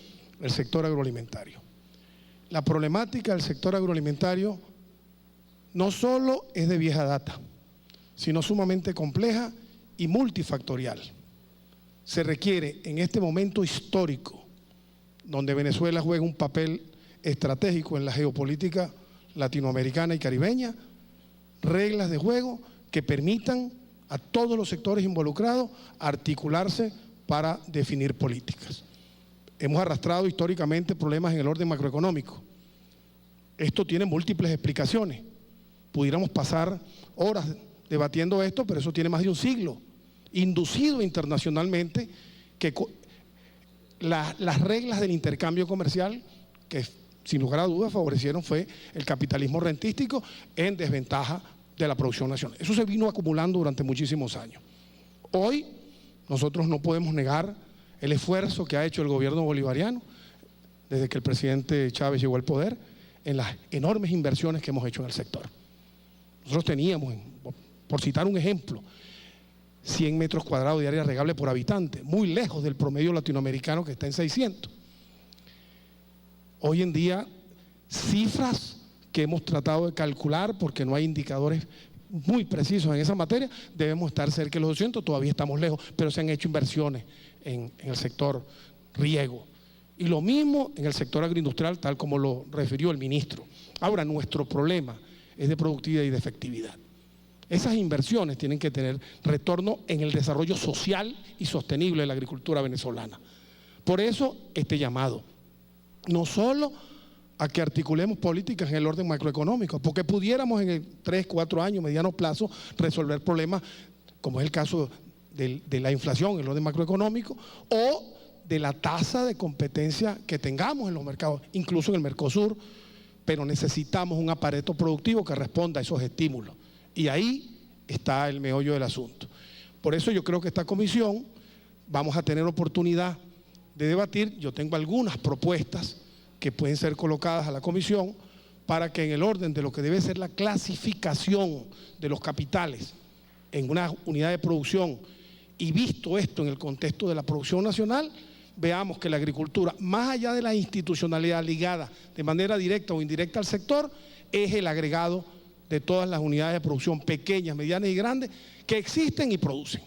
el sector agroalimentario. La problemática del sector agroalimentario no solo es de vieja data, sino sumamente compleja y multifactorial. Se requiere en este momento histórico, donde Venezuela juega un papel estratégico en la geopolítica latinoamericana y caribeña, reglas de juego que permitan a todos los sectores involucrados articularse para definir políticas. Hemos arrastrado históricamente problemas en el orden macroeconómico. Esto tiene múltiples explicaciones. Pudiéramos pasar horas debatiendo esto, pero eso tiene más de un siglo, inducido internacionalmente, que las reglas del intercambio comercial, que sin lugar a dudas favorecieron, fue el capitalismo rentístico en desventaja de la producción nacional. Eso se vino acumulando durante muchísimos años. Hoy nosotros no podemos negar el esfuerzo que ha hecho el gobierno bolivariano desde que el presidente Chávez llegó al poder en las enormes inversiones que hemos hecho en el sector. Nosotros teníamos, por citar un ejemplo, 100 metros cuadrados de área regable por habitante, muy lejos del promedio latinoamericano que está en 600. Hoy en día, cifras que hemos tratado de calcular porque no hay indicadores muy precisos en esa materia, debemos estar cerca de los 200, todavía estamos lejos, pero se han hecho inversiones en el sector riego. Y lo mismo en el sector agroindustrial, tal como lo refirió el ministro. Ahora, nuestro problema es de productividad y de efectividad. Esas inversiones tienen que tener retorno en el desarrollo social y sostenible de la agricultura venezolana. Por eso, este llamado, no solo a que articulemos políticas en el orden macroeconómico, porque pudiéramos en el 3, 4 años, mediano plazo, resolver problemas como es el caso de la inflación en el orden macroeconómico o de la tasa de competencia que tengamos en los mercados, incluso en el Mercosur, pero necesitamos un aparato productivo que responda a esos estímulos. Y ahí está el meollo del asunto. Por eso yo creo que esta comisión vamos a tener oportunidad de debatir. Yo tengo algunas propuestas que pueden ser colocadas a la comisión para que en el orden de lo que debe ser la clasificación de los capitales en una unidad de producción y visto esto en el contexto de la producción nacional, veamos que la agricultura, más allá de la institucionalidad ligada de manera directa o indirecta al sector, es el agregado de todas las unidades de producción pequeñas, medianas y grandes que existen y producen.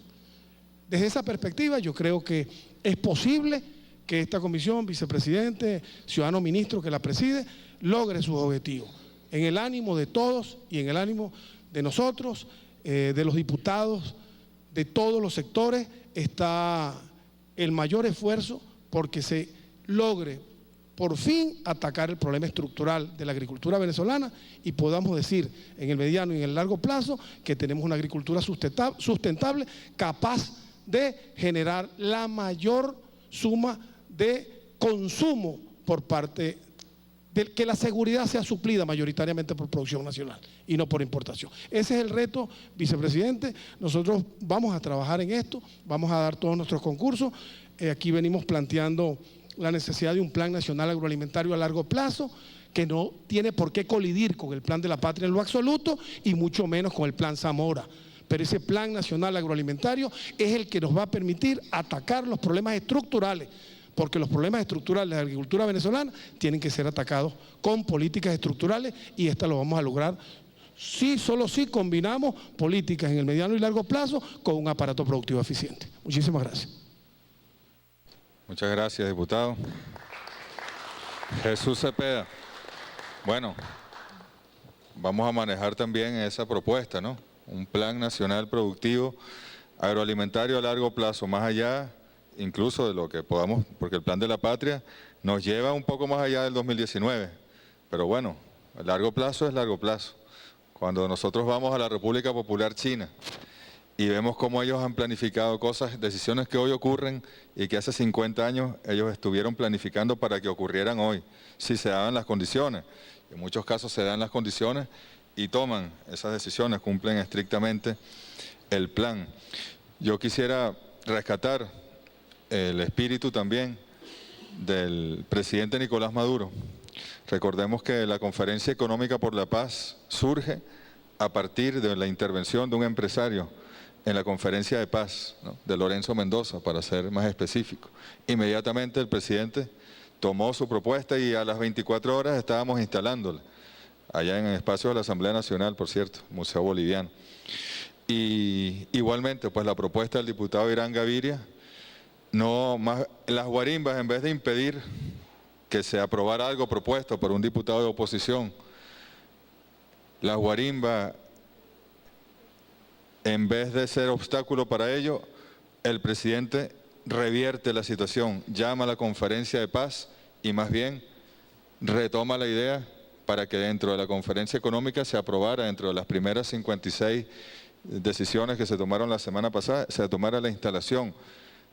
Desde esa perspectiva yo creo que es posible que esta comisión, vicepresidente, ciudadano ministro que la preside, logre sus objetivos. En el ánimo de todos y en el ánimo de nosotros, de los diputados, de todos los sectores, está el mayor esfuerzo porque se logre por fin atacar el problema estructural de la agricultura venezolana y podamos decir en el mediano y en el largo plazo que tenemos una agricultura sustentable, capaz de generar la mayor suma de consumo por parte de que la seguridad sea suplida mayoritariamente por producción nacional y no por importación. Ese es el reto, vicepresidente. Nosotros vamos a trabajar en esto, vamos a dar todos nuestros concursos. Aquí venimos planteando la necesidad de un plan nacional agroalimentario a largo plazo que no tiene por qué colidir con el plan de la patria en lo absoluto y mucho menos con el plan Zamora. Pero ese plan nacional agroalimentario es el que nos va a permitir atacar los problemas estructurales, porque los problemas estructurales de la agricultura venezolana tienen que ser atacados con políticas estructurales y esta lo vamos a lograr solo si combinamos políticas en el mediano y largo plazo con un aparato productivo eficiente. Muchísimas gracias. Muchas gracias, diputado. Jesús Cepeda. Bueno, vamos a manejar también esa propuesta, ¿no? un plan nacional productivo agroalimentario a largo plazo, más allá incluso de lo que podamos, porque el Plan de la Patria nos lleva un poco más allá del 2019, pero bueno, a largo plazo es largo plazo. Cuando nosotros vamos a la República Popular China y vemos cómo ellos han planificado cosas, decisiones que hoy ocurren y que hace 50 años ellos estuvieron planificando para que ocurrieran hoy, si se daban las condiciones. En muchos casos se dan las condiciones y toman esas decisiones, cumplen estrictamente el plan. Yo quisiera rescatar el espíritu también del presidente Nicolás Maduro. Recordemos que la Conferencia Económica por la Paz surge a partir de la intervención de un empresario en la Conferencia de Paz, ¿no?, de Lorenzo Mendoza, para ser más específico. Inmediatamente el presidente tomó su propuesta y a las 24 horas estábamos instalándola, allá en el espacio de la Asamblea Nacional, por cierto, Museo Boliviano. Y igualmente, pues la propuesta del diputado Irán Gaviria, no más, las guarimbas, en vez de impedir que se aprobara algo propuesto por un diputado de oposición, las guarimbas, en vez de ser obstáculo para ello, el presidente revierte la situación, llama a la conferencia de paz y más bien retoma la idea para que dentro de la conferencia económica se aprobara, dentro de las primeras 56 decisiones que se tomaron la semana pasada, se tomara la instalación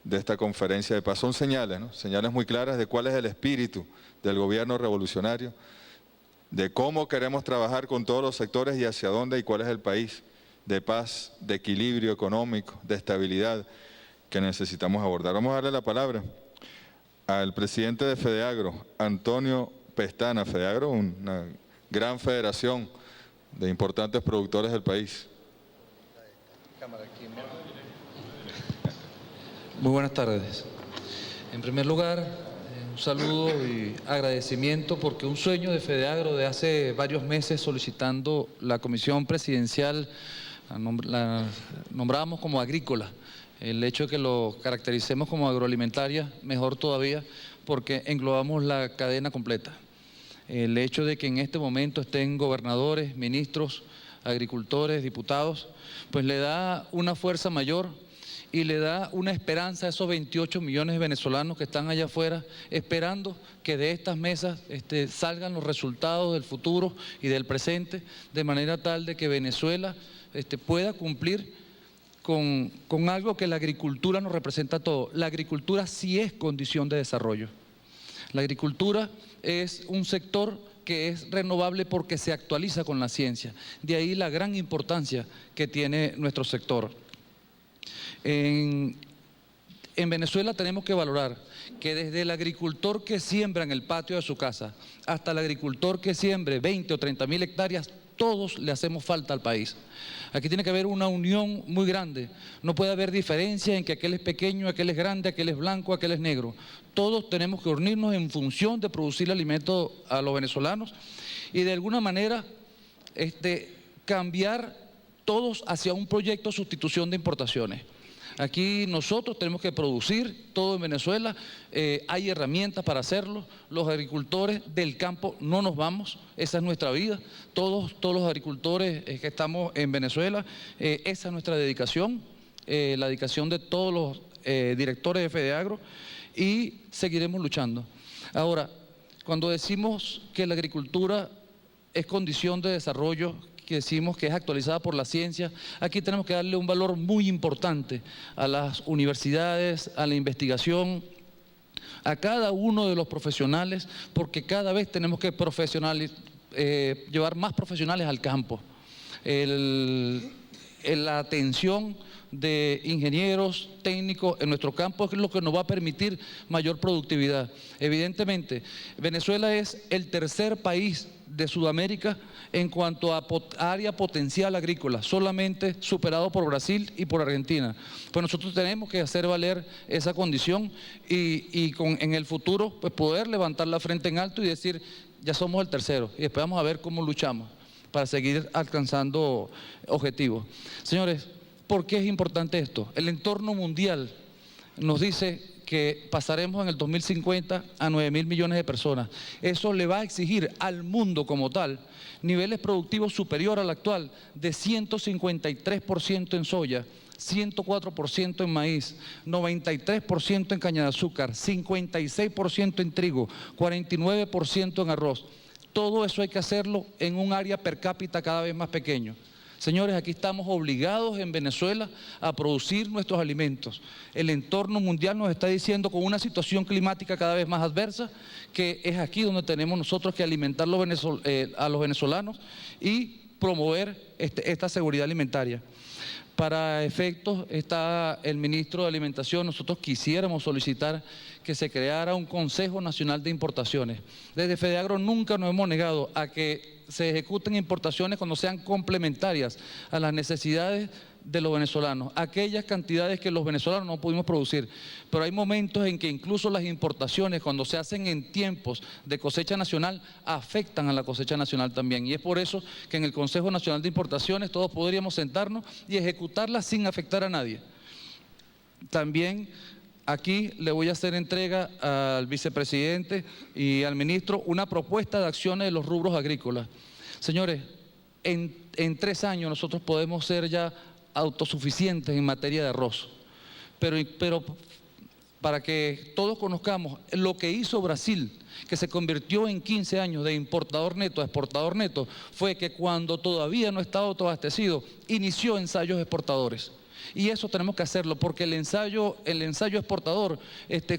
de esta conferencia de paz. Son señales, ¿no?, señales muy claras de cuál es el espíritu del gobierno revolucionario, de cómo queremos trabajar con todos los sectores y hacia dónde y cuál es el país de paz, de equilibrio económico, de estabilidad que necesitamos abordar. Vamos a darle la palabra al presidente de FEDEAGRO, Antonio Pestana. FEDEAGRO, una gran federación de importantes productores del país. Muy buenas tardes. En primer lugar, un saludo y agradecimiento porque un sueño de FEDEAGRO de hace varios meses solicitando la comisión presidencial, la nombrábamos como agrícola. El hecho de que lo caractericemos como agroalimentaria, mejor todavía, porque englobamos la cadena completa. El hecho de que en este momento estén gobernadores, ministros, agricultores, diputados, pues le da una fuerza mayor y le da una esperanza a esos 28 millones de venezolanos que están allá afuera, esperando que de estas mesas salgan los resultados del futuro y del presente, de manera tal de que Venezuela pueda cumplir con algo que la agricultura nos representa todo. La agricultura sí es condición de desarrollo. La agricultura es un sector que es renovable porque se actualiza con la ciencia. De ahí la gran importancia que tiene nuestro sector. En Venezuela tenemos que valorar que desde el agricultor que siembra en el patio de su casa hasta el agricultor que siembre 20 o 30 mil hectáreas, todos le hacemos falta al país. Aquí tiene que haber una unión muy grande. No puede haber diferencia en que aquel es pequeño, aquel es grande, aquel es blanco, aquel es negro. Todos tenemos que unirnos en función de producir alimento a los venezolanos y de alguna manera cambiar todos hacia un proyecto de sustitución de importaciones. Aquí nosotros tenemos que producir todo en Venezuela, hay herramientas para hacerlo, los agricultores del campo no nos vamos, esa es nuestra vida, todos los agricultores que estamos en Venezuela, esa es nuestra dedicación, la dedicación de todos los directores de FEDEAGRO y seguiremos luchando. Ahora, cuando decimos que la agricultura es condición de desarrollo, que decimos que es actualizada por la ciencia, aquí tenemos que darle un valor muy importante a las universidades, a la investigación, a cada uno de los profesionales, porque cada vez tenemos que llevar más profesionales al campo. La atención de ingenieros técnicos en nuestro campo es lo que nos va a permitir mayor productividad. Evidentemente, Venezuela es el tercer país de Sudamérica en cuanto a área potencial agrícola, solamente superado por Brasil y por Argentina. Pues nosotros tenemos que hacer valer esa condición y en el futuro pues poder levantar la frente en alto y decir, ya somos el tercero y después vamos a ver cómo luchamos para seguir alcanzando objetivos. Señores, ¿por qué es importante esto? El entorno mundial nos dice que pasaremos en el 2050 a 9.000 millones de personas. Eso le va a exigir al mundo como tal niveles productivos superiores al actual de 153% en soya, 104% en maíz, 93% en caña de azúcar, 56% en trigo, 49% en arroz. Todo eso hay que hacerlo en un área per cápita cada vez más pequeño. Señores, aquí estamos obligados en Venezuela a producir nuestros alimentos. El entorno mundial nos está diciendo, con una situación climática cada vez más adversa, que es aquí donde tenemos nosotros que alimentar a los venezolanos y promover esta seguridad alimentaria. Para efectos, está el ministro de Alimentación. Nosotros quisiéramos solicitar que se creara un Consejo Nacional de Importaciones. Desde FEDEAGRO nunca nos hemos negado a que se ejecuten importaciones cuando sean complementarias a las necesidades de los venezolanos, aquellas cantidades que los venezolanos no pudimos producir. Pero hay momentos en que incluso las importaciones, cuando se hacen en tiempos de cosecha nacional, afectan a la cosecha nacional también. Y es por eso que en el Consejo Nacional de Importaciones todos podríamos sentarnos y ejecutarlas sin afectar a nadie. También aquí le voy a hacer entrega al vicepresidente y al ministro una propuesta de acciones de los rubros agrícolas. Señores, en 3 años nosotros podemos ser ya autosuficientes en materia de arroz, pero para que todos conozcamos lo que hizo Brasil, que se convirtió en 15 años de importador neto a exportador neto, fue que cuando todavía no estaba autoabastecido, inició ensayos exportadores. Y eso tenemos que hacerlo, porque el ensayo exportador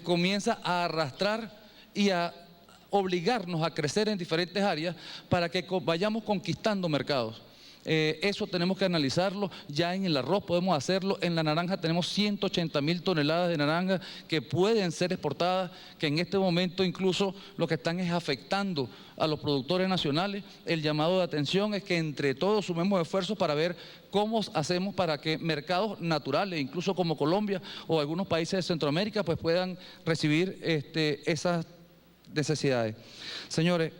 comienza a arrastrar y a obligarnos a crecer en diferentes áreas para que vayamos conquistando mercados. Eso tenemos que analizarlo. Ya en el arroz podemos hacerlo, en la naranja tenemos 180.000 toneladas de naranja que pueden ser exportadas, que en este momento incluso lo que están es afectando a los productores nacionales. El llamado de atención es que entre todos sumemos esfuerzos para ver cómo hacemos para que mercados naturales, incluso como Colombia o algunos países de Centroamérica, pues puedan recibir esas necesidades. Señores,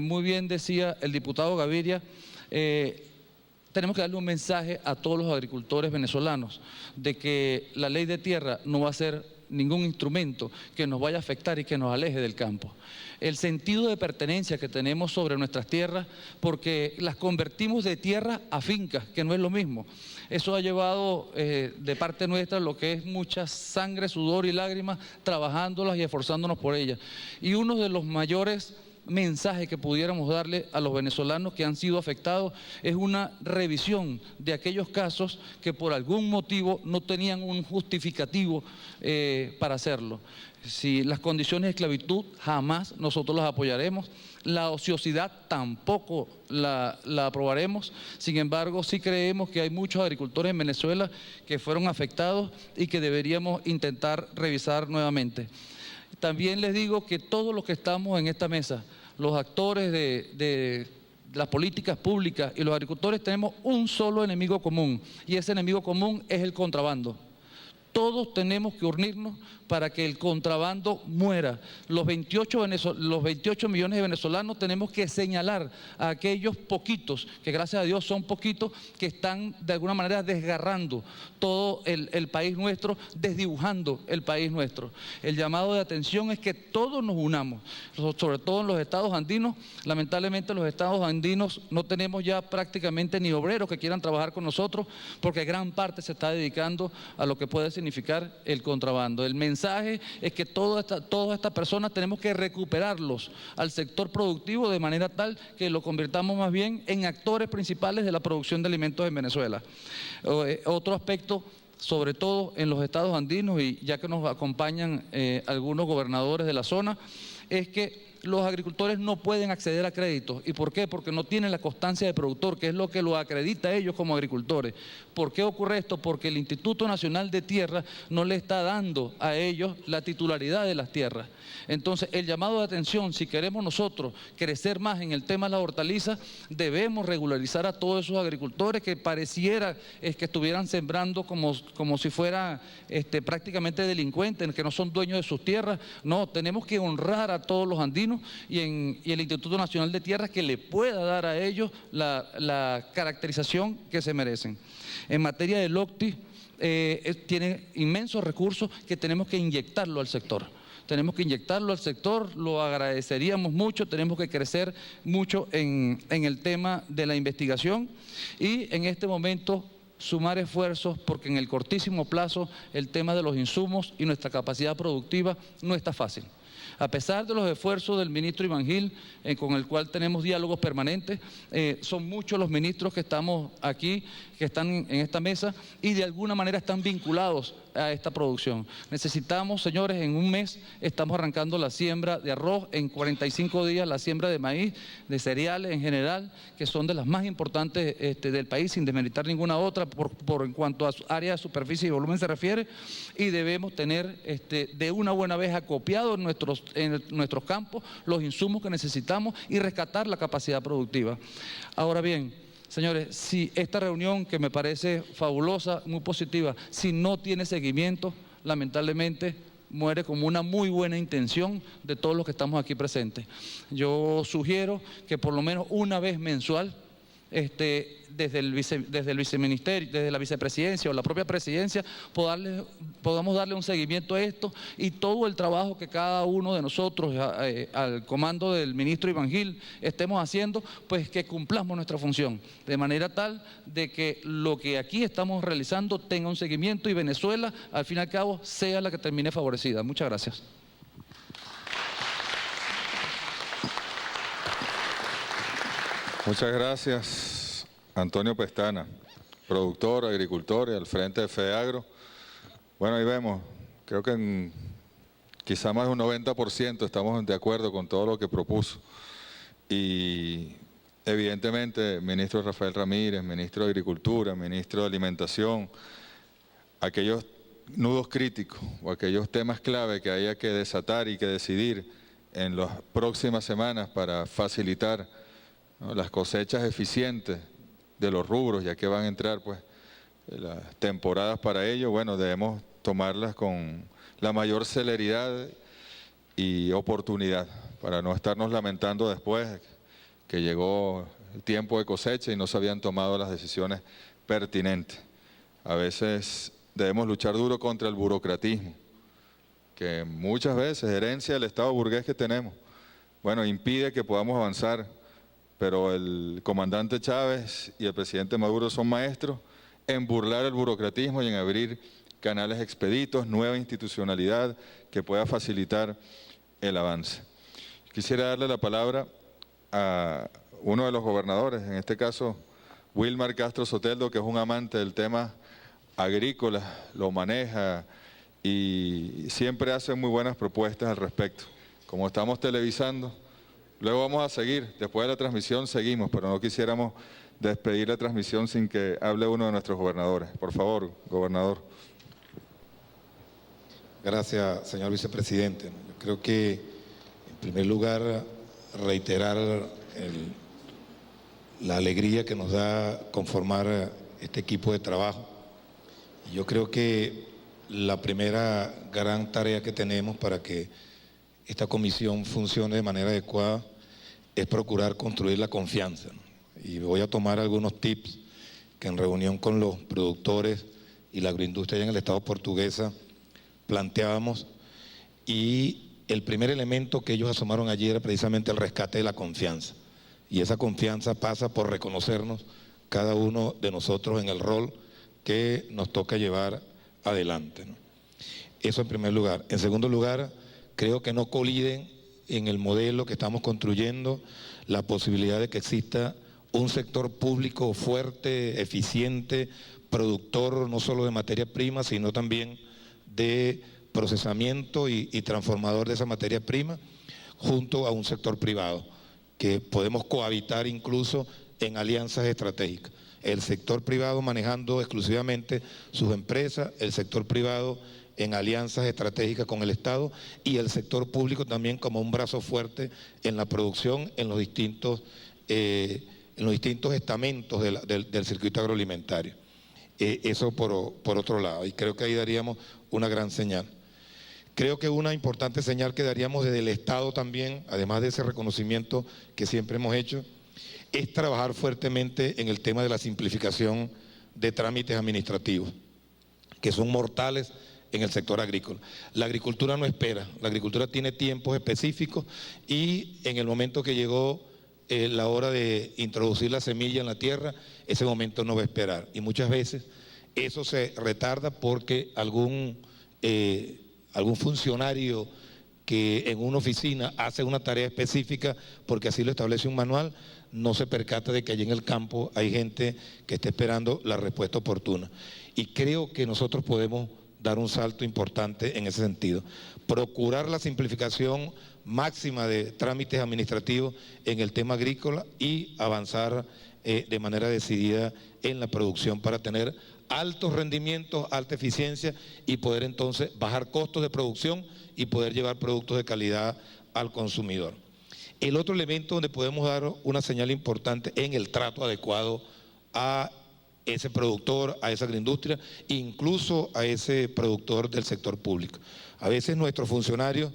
muy bien decía el diputado Gaviria, tenemos que darle un mensaje a todos los agricultores venezolanos de que la ley de tierra no va a ser ningún instrumento que nos vaya a afectar y que nos aleje del campo. El sentido de pertenencia que tenemos sobre nuestras tierras, porque las convertimos de tierra a fincas, que no es lo mismo. Eso ha llevado de parte nuestra lo que es mucha sangre, sudor y lágrimas, trabajándolas y esforzándonos por ellas. Y uno de los mayores mensaje que pudiéramos darle a los venezolanos que han sido afectados es una revisión de aquellos casos que por algún motivo no tenían un justificativo para hacerlo. Si las condiciones de esclavitud, jamás nosotros las apoyaremos. La ociosidad tampoco la aprobaremos. Sin embargo, sí creemos que hay muchos agricultores en Venezuela que fueron afectados y que deberíamos intentar revisar nuevamente. También les digo que todos los que estamos en esta mesa, los actores de las políticas públicas y los agricultores, tenemos un solo enemigo común, y ese enemigo común es el contrabando. Todos tenemos que unirnos para que el contrabando muera. Los 28 millones de venezolanos tenemos que señalar a aquellos poquitos, que gracias a Dios son poquitos, que están de alguna manera desgarrando todo el país nuestro, desdibujando el país nuestro. El llamado de atención es que todos nos unamos, sobre todo en los estados andinos. Lamentablemente los estados andinos no tenemos ya prácticamente ni obreros que quieran trabajar con nosotros, porque gran parte se está dedicando a lo que puede significar el contrabando. El mensaje es que todas estas personas tenemos que recuperarlos al sector productivo de manera tal que lo convirtamos más bien en actores principales de la producción de alimentos en Venezuela. Otro aspecto, sobre todo en los estados andinos, y ya que nos acompañan algunos gobernadores de la zona, es que los agricultores no pueden acceder a créditos. ¿Y por qué? Porque no tienen la constancia de productor, que es lo que lo acredita a ellos como agricultores. ¿Por qué ocurre esto? Porque el Instituto Nacional de Tierra no le está dando a ellos la titularidad de las tierras. Entonces, el llamado de atención, si queremos nosotros crecer más en el tema de la hortaliza, debemos regularizar a todos esos agricultores que pareciera que estuvieran sembrando como si fueran prácticamente delincuentes, que no son dueños de sus tierras. No, tenemos que honrar a todos los andinos Andino y el Instituto Nacional de Tierras, que le pueda dar a ellos la caracterización que se merecen. En materia del OCTI, tiene inmensos recursos que tenemos que inyectarlo al sector. Tenemos que inyectarlo al sector, lo agradeceríamos mucho, tenemos que crecer mucho en el tema de la investigación y en este momento sumar esfuerzos porque en el cortísimo plazo el tema de los insumos y nuestra capacidad productiva no está fácil. A pesar de los esfuerzos del ministro Iván Gil, con el cual tenemos diálogos permanentes, son muchos los ministros que estamos aquí, que están en esta mesa y de alguna manera están vinculados a esta producción. Necesitamos, señores, en un mes estamos arrancando la siembra de arroz, en 45 días la siembra de maíz, de cereales en general, que son de las más importantes del país, sin desmeritar ninguna otra, por en cuanto a área de superficie y volumen se refiere, y debemos tener de una buena vez acopiado en nuestros campos los insumos que necesitamos y rescatar la capacidad productiva. Ahora bien, señores, si esta reunión, que me parece fabulosa, muy positiva, si no tiene seguimiento, lamentablemente muere como una muy buena intención de todos los que estamos aquí presentes. Yo sugiero que por lo menos una vez mensual, desde el viceministerio, desde la vicepresidencia o la propia presidencia, podamos darle un seguimiento a esto y todo el trabajo que cada uno de nosotros, al comando del ministro Iván Gil, estemos haciendo, pues que cumplamos nuestra función, de manera tal de que lo que aquí estamos realizando tenga un seguimiento y Venezuela, al fin y al cabo, sea la que termine favorecida. Muchas gracias. Muchas gracias, Antonio Pestana, productor, agricultor y al frente de FEDEAGRO. Bueno, ahí vemos, creo que quizá más de un 90% estamos de acuerdo con todo lo que propuso. Y evidentemente, ministro Rafael Ramírez, ministro de Agricultura, ministro de Alimentación, aquellos nudos críticos o aquellos temas clave que haya que desatar y que decidir en las próximas semanas para facilitar, ¿no?, las cosechas eficientes de los rubros, ya que van a entrar pues las temporadas para ello, bueno, debemos tomarlas con la mayor celeridad y oportunidad para no estarnos lamentando después que llegó el tiempo de cosecha y no se habían tomado las decisiones pertinentes. A veces debemos luchar duro contra el burocratismo, que muchas veces, herencia del Estado burgués que tenemos, bueno, impide que podamos avanzar. Pero el comandante Chávez y el presidente Maduro son maestros en burlar el burocratismo y en abrir canales expeditos, nueva institucionalidad que pueda facilitar el avance. Quisiera darle la palabra a uno de los gobernadores, en este caso Wilmar Castro Soteldo, que es un amante del tema agrícola, lo maneja y siempre hace muy buenas propuestas al respecto. Como estamos televisando, luego vamos a seguir, después de la transmisión seguimos, pero no quisiéramos despedir la transmisión sin que hable uno de nuestros gobernadores. Por favor, gobernador. Gracias, señor vicepresidente. Yo creo que, en primer lugar, reiterar la alegría que nos da conformar este equipo de trabajo. Y yo creo que la primera gran tarea que tenemos para que esta comisión funcione de manera adecuada es procurar construir la confianza, ¿no? Y voy a tomar algunos tips que en reunión con los productores y la agroindustria en el Estado portuguesa planteábamos, y el primer elemento que ellos asomaron allí era precisamente el rescate de la confianza, y esa confianza pasa por reconocernos cada uno de nosotros en el rol que nos toca llevar adelante, ¿no? Eso en primer lugar. En segundo lugar, creo que no coliden en el modelo que estamos construyendo la posibilidad de que exista un sector público fuerte, eficiente, productor no solo de materia prima, sino también de procesamiento y transformador de esa materia prima, junto a un sector privado, que podemos cohabitar incluso en alianzas estratégicas. El sector privado manejando exclusivamente sus empresas, el sector privado en alianzas estratégicas con el Estado y el sector público también como un brazo fuerte en la producción en los distintos estamentos del circuito agroalimentario. Eso por otro lado, y creo que ahí daríamos una gran señal. Creo que una importante señal que daríamos desde el Estado también, además de ese reconocimiento que siempre hemos hecho, es trabajar fuertemente en el tema de la simplificación de trámites administrativos, que son mortales en el sector agrícola. La agricultura no espera, la agricultura tiene tiempos específicos y en el momento que llegó la hora de introducir la semilla en la tierra, ese momento no va a esperar. Y muchas veces eso se retarda porque algún funcionario que en una oficina hace una tarea específica, porque así lo establece un manual, no se percata de que allí en el campo hay gente que está esperando la respuesta oportuna. Y creo que nosotros podemos dar un salto importante en ese sentido. Procurar la simplificación máxima de trámites administrativos en el tema agrícola y avanzar de manera decidida en la producción para tener altos rendimientos, alta eficiencia y poder entonces bajar costos de producción y poder llevar productos de calidad al consumidor. El otro elemento donde podemos dar una señal importante en el trato adecuado a ese productor, a esa agroindustria, incluso a ese productor del sector público. A veces nuestros funcionarios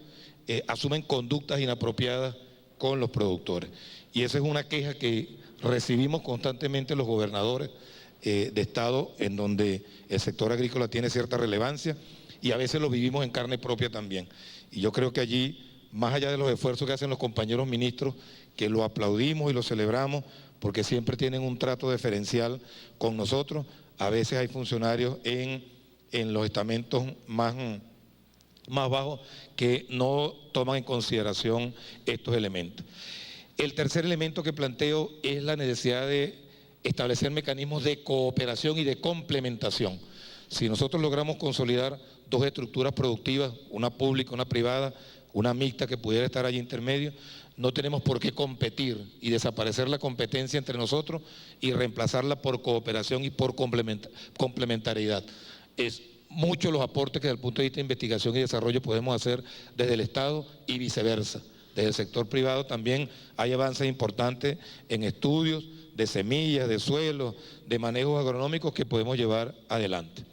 asumen conductas inapropiadas con los productores y esa es una queja que recibimos constantemente los gobernadores de estado en donde el sector agrícola tiene cierta relevancia y a veces lo vivimos en carne propia también. Y yo creo que allí, más allá de los esfuerzos que hacen los compañeros ministros, que lo aplaudimos y lo celebramos, porque siempre tienen un trato diferencial con nosotros, a veces hay funcionarios en los estamentos más bajos que no toman en consideración estos elementos. El tercer elemento que planteo es la necesidad de establecer mecanismos de cooperación y de complementación. Si nosotros logramos consolidar dos estructuras productivas, una pública, una privada, una mixta que pudiera estar allí intermedio, no tenemos por qué competir y desaparecer la competencia entre nosotros y reemplazarla por cooperación y por complementariedad. Es muchos los aportes que desde el punto de vista de investigación y desarrollo podemos hacer desde el Estado y viceversa. Desde el sector privado también hay avances importantes en estudios de semillas, de suelos, de manejos agronómicos que podemos llevar adelante.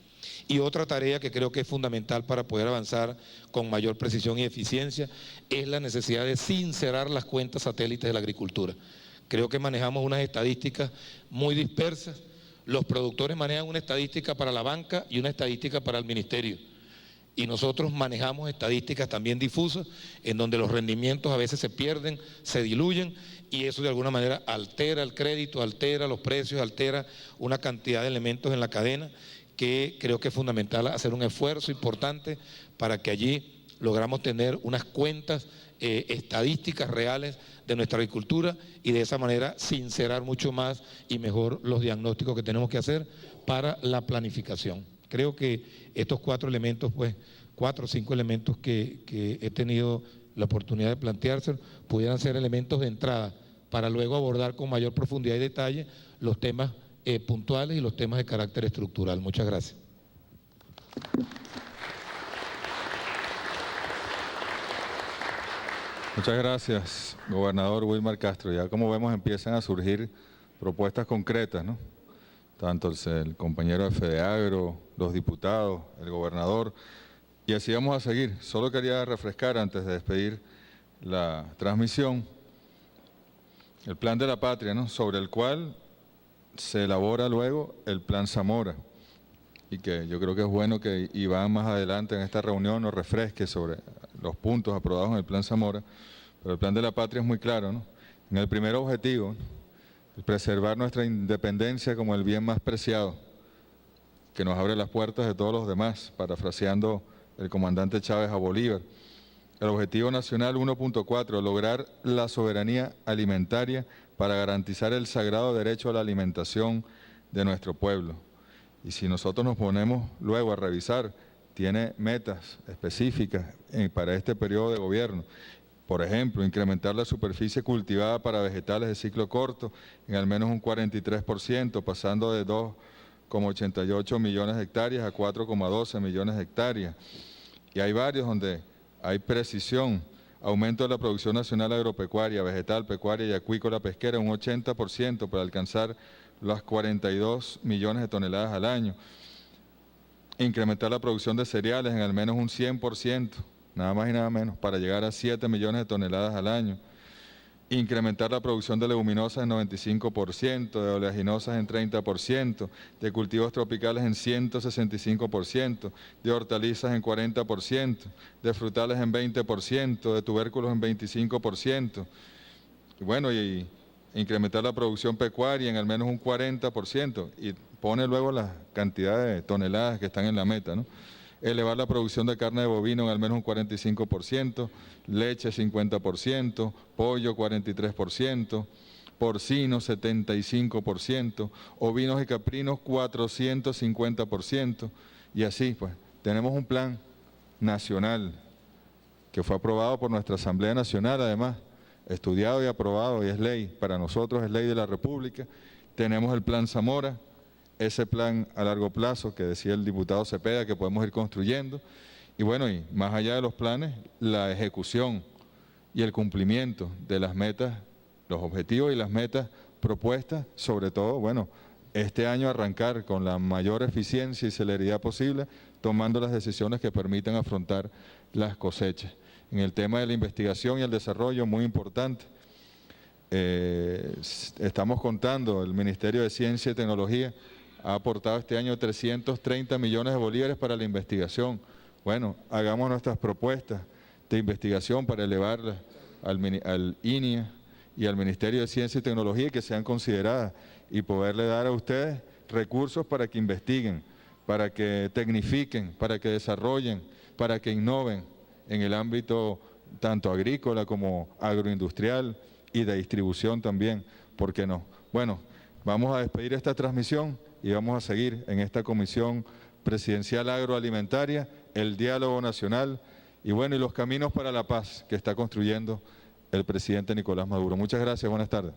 Y otra tarea que creo que es fundamental para poder avanzar con mayor precisión y eficiencia es la necesidad de sincerar las cuentas satélites de la agricultura. Creo que manejamos unas estadísticas muy dispersas. Los productores manejan una estadística para la banca y una estadística para el ministerio. Y nosotros manejamos estadísticas también difusas, en donde los rendimientos a veces se pierden, se diluyen, y eso de alguna manera altera el crédito, altera los precios, altera una cantidad de elementos en la cadena, que creo que es fundamental hacer un esfuerzo importante para que allí logramos tener unas cuentas estadísticas reales de nuestra agricultura y de esa manera sincerar mucho más y mejor los diagnósticos que tenemos que hacer para la planificación. Creo que estos 4 elementos, pues 4 o 5 elementos que he tenido la oportunidad de plantearse, pudieran ser elementos de entrada para luego abordar con mayor profundidad y detalle los temas puntuales y los temas de carácter estructural. Muchas gracias. Muchas gracias, gobernador Wilmar Castro. Ya como vemos empiezan a surgir propuestas concretas, ¿no? Tanto el compañero de FEDEAGRO, los diputados, el gobernador, y así vamos a seguir. Solo quería refrescar antes de despedir la transmisión el Plan de la Patria, ¿no? Sobre el cual se elabora luego el Plan Zamora, y que yo creo que es bueno que Iván más adelante en esta reunión nos refresque sobre los puntos aprobados en el Plan Zamora, pero el Plan de la Patria es muy claro, ¿no? En el primer objetivo, preservar nuestra independencia como el bien más preciado, que nos abre las puertas de todos los demás, parafraseando el comandante Chávez a Bolívar. El objetivo nacional 1.4, lograr la soberanía alimentaria para garantizar el sagrado derecho a la alimentación de nuestro pueblo. Y si nosotros nos ponemos luego a revisar, tiene metas específicas para este periodo de gobierno. Por ejemplo, incrementar la superficie cultivada para vegetales de ciclo corto en al menos un 43%, pasando de 2,88 millones de hectáreas a 4,12 millones de hectáreas. Y hay varios donde hay precisión, aumento de la producción nacional agropecuaria, vegetal, pecuaria y acuícola pesquera un 80% para alcanzar las 42 millones de toneladas al año. Incrementar la producción de cereales en al menos un 100%, nada más y nada menos, para llegar a 7 millones de toneladas al año. Incrementar la producción de leguminosas en 95%, de oleaginosas en 30%, de cultivos tropicales en 165%, de hortalizas en 40%, de frutales en 20%, de tubérculos en 25%. Y bueno, y incrementar la producción pecuaria en al menos un 40%, y pone luego la cantidad de toneladas que están en la meta, ¿no? Elevar la producción de carne de bovino en al menos un 45%, leche 50%, pollo 43%, porcino 75%, ovinos y caprinos 450%, y así pues tenemos un plan nacional que fue aprobado por nuestra Asamblea Nacional, además, estudiado y aprobado, y es ley, para nosotros es ley de la República. Tenemos el plan Zamora, ese plan a largo plazo que decía el diputado Cepeda que podemos ir construyendo, y bueno, y más allá de los planes, la ejecución y el cumplimiento de las metas, los objetivos y las metas propuestas, sobre todo, bueno, este año arrancar con la mayor eficiencia y celeridad posible, tomando las decisiones que permitan afrontar las cosechas. En el tema de la investigación y el desarrollo, muy importante, estamos contando, el Ministerio de Ciencia y Tecnología ha aportado este año 330 millones de bolívares para la investigación. Bueno, hagamos nuestras propuestas de investigación para elevarlas al INIA y al Ministerio de Ciencia y Tecnología, y que sean consideradas, y poderle dar a ustedes recursos para que investiguen, para que tecnifiquen, para que desarrollen, para que innoven en el ámbito tanto agrícola como agroindustrial y de distribución también, ¿por qué no? Bueno, vamos a despedir esta transmisión y vamos a seguir en esta Comisión Presidencial Agroalimentaria, el diálogo nacional y bueno, y los caminos para la paz que está construyendo el presidente Nicolás Maduro. Muchas gracias, buenas tardes.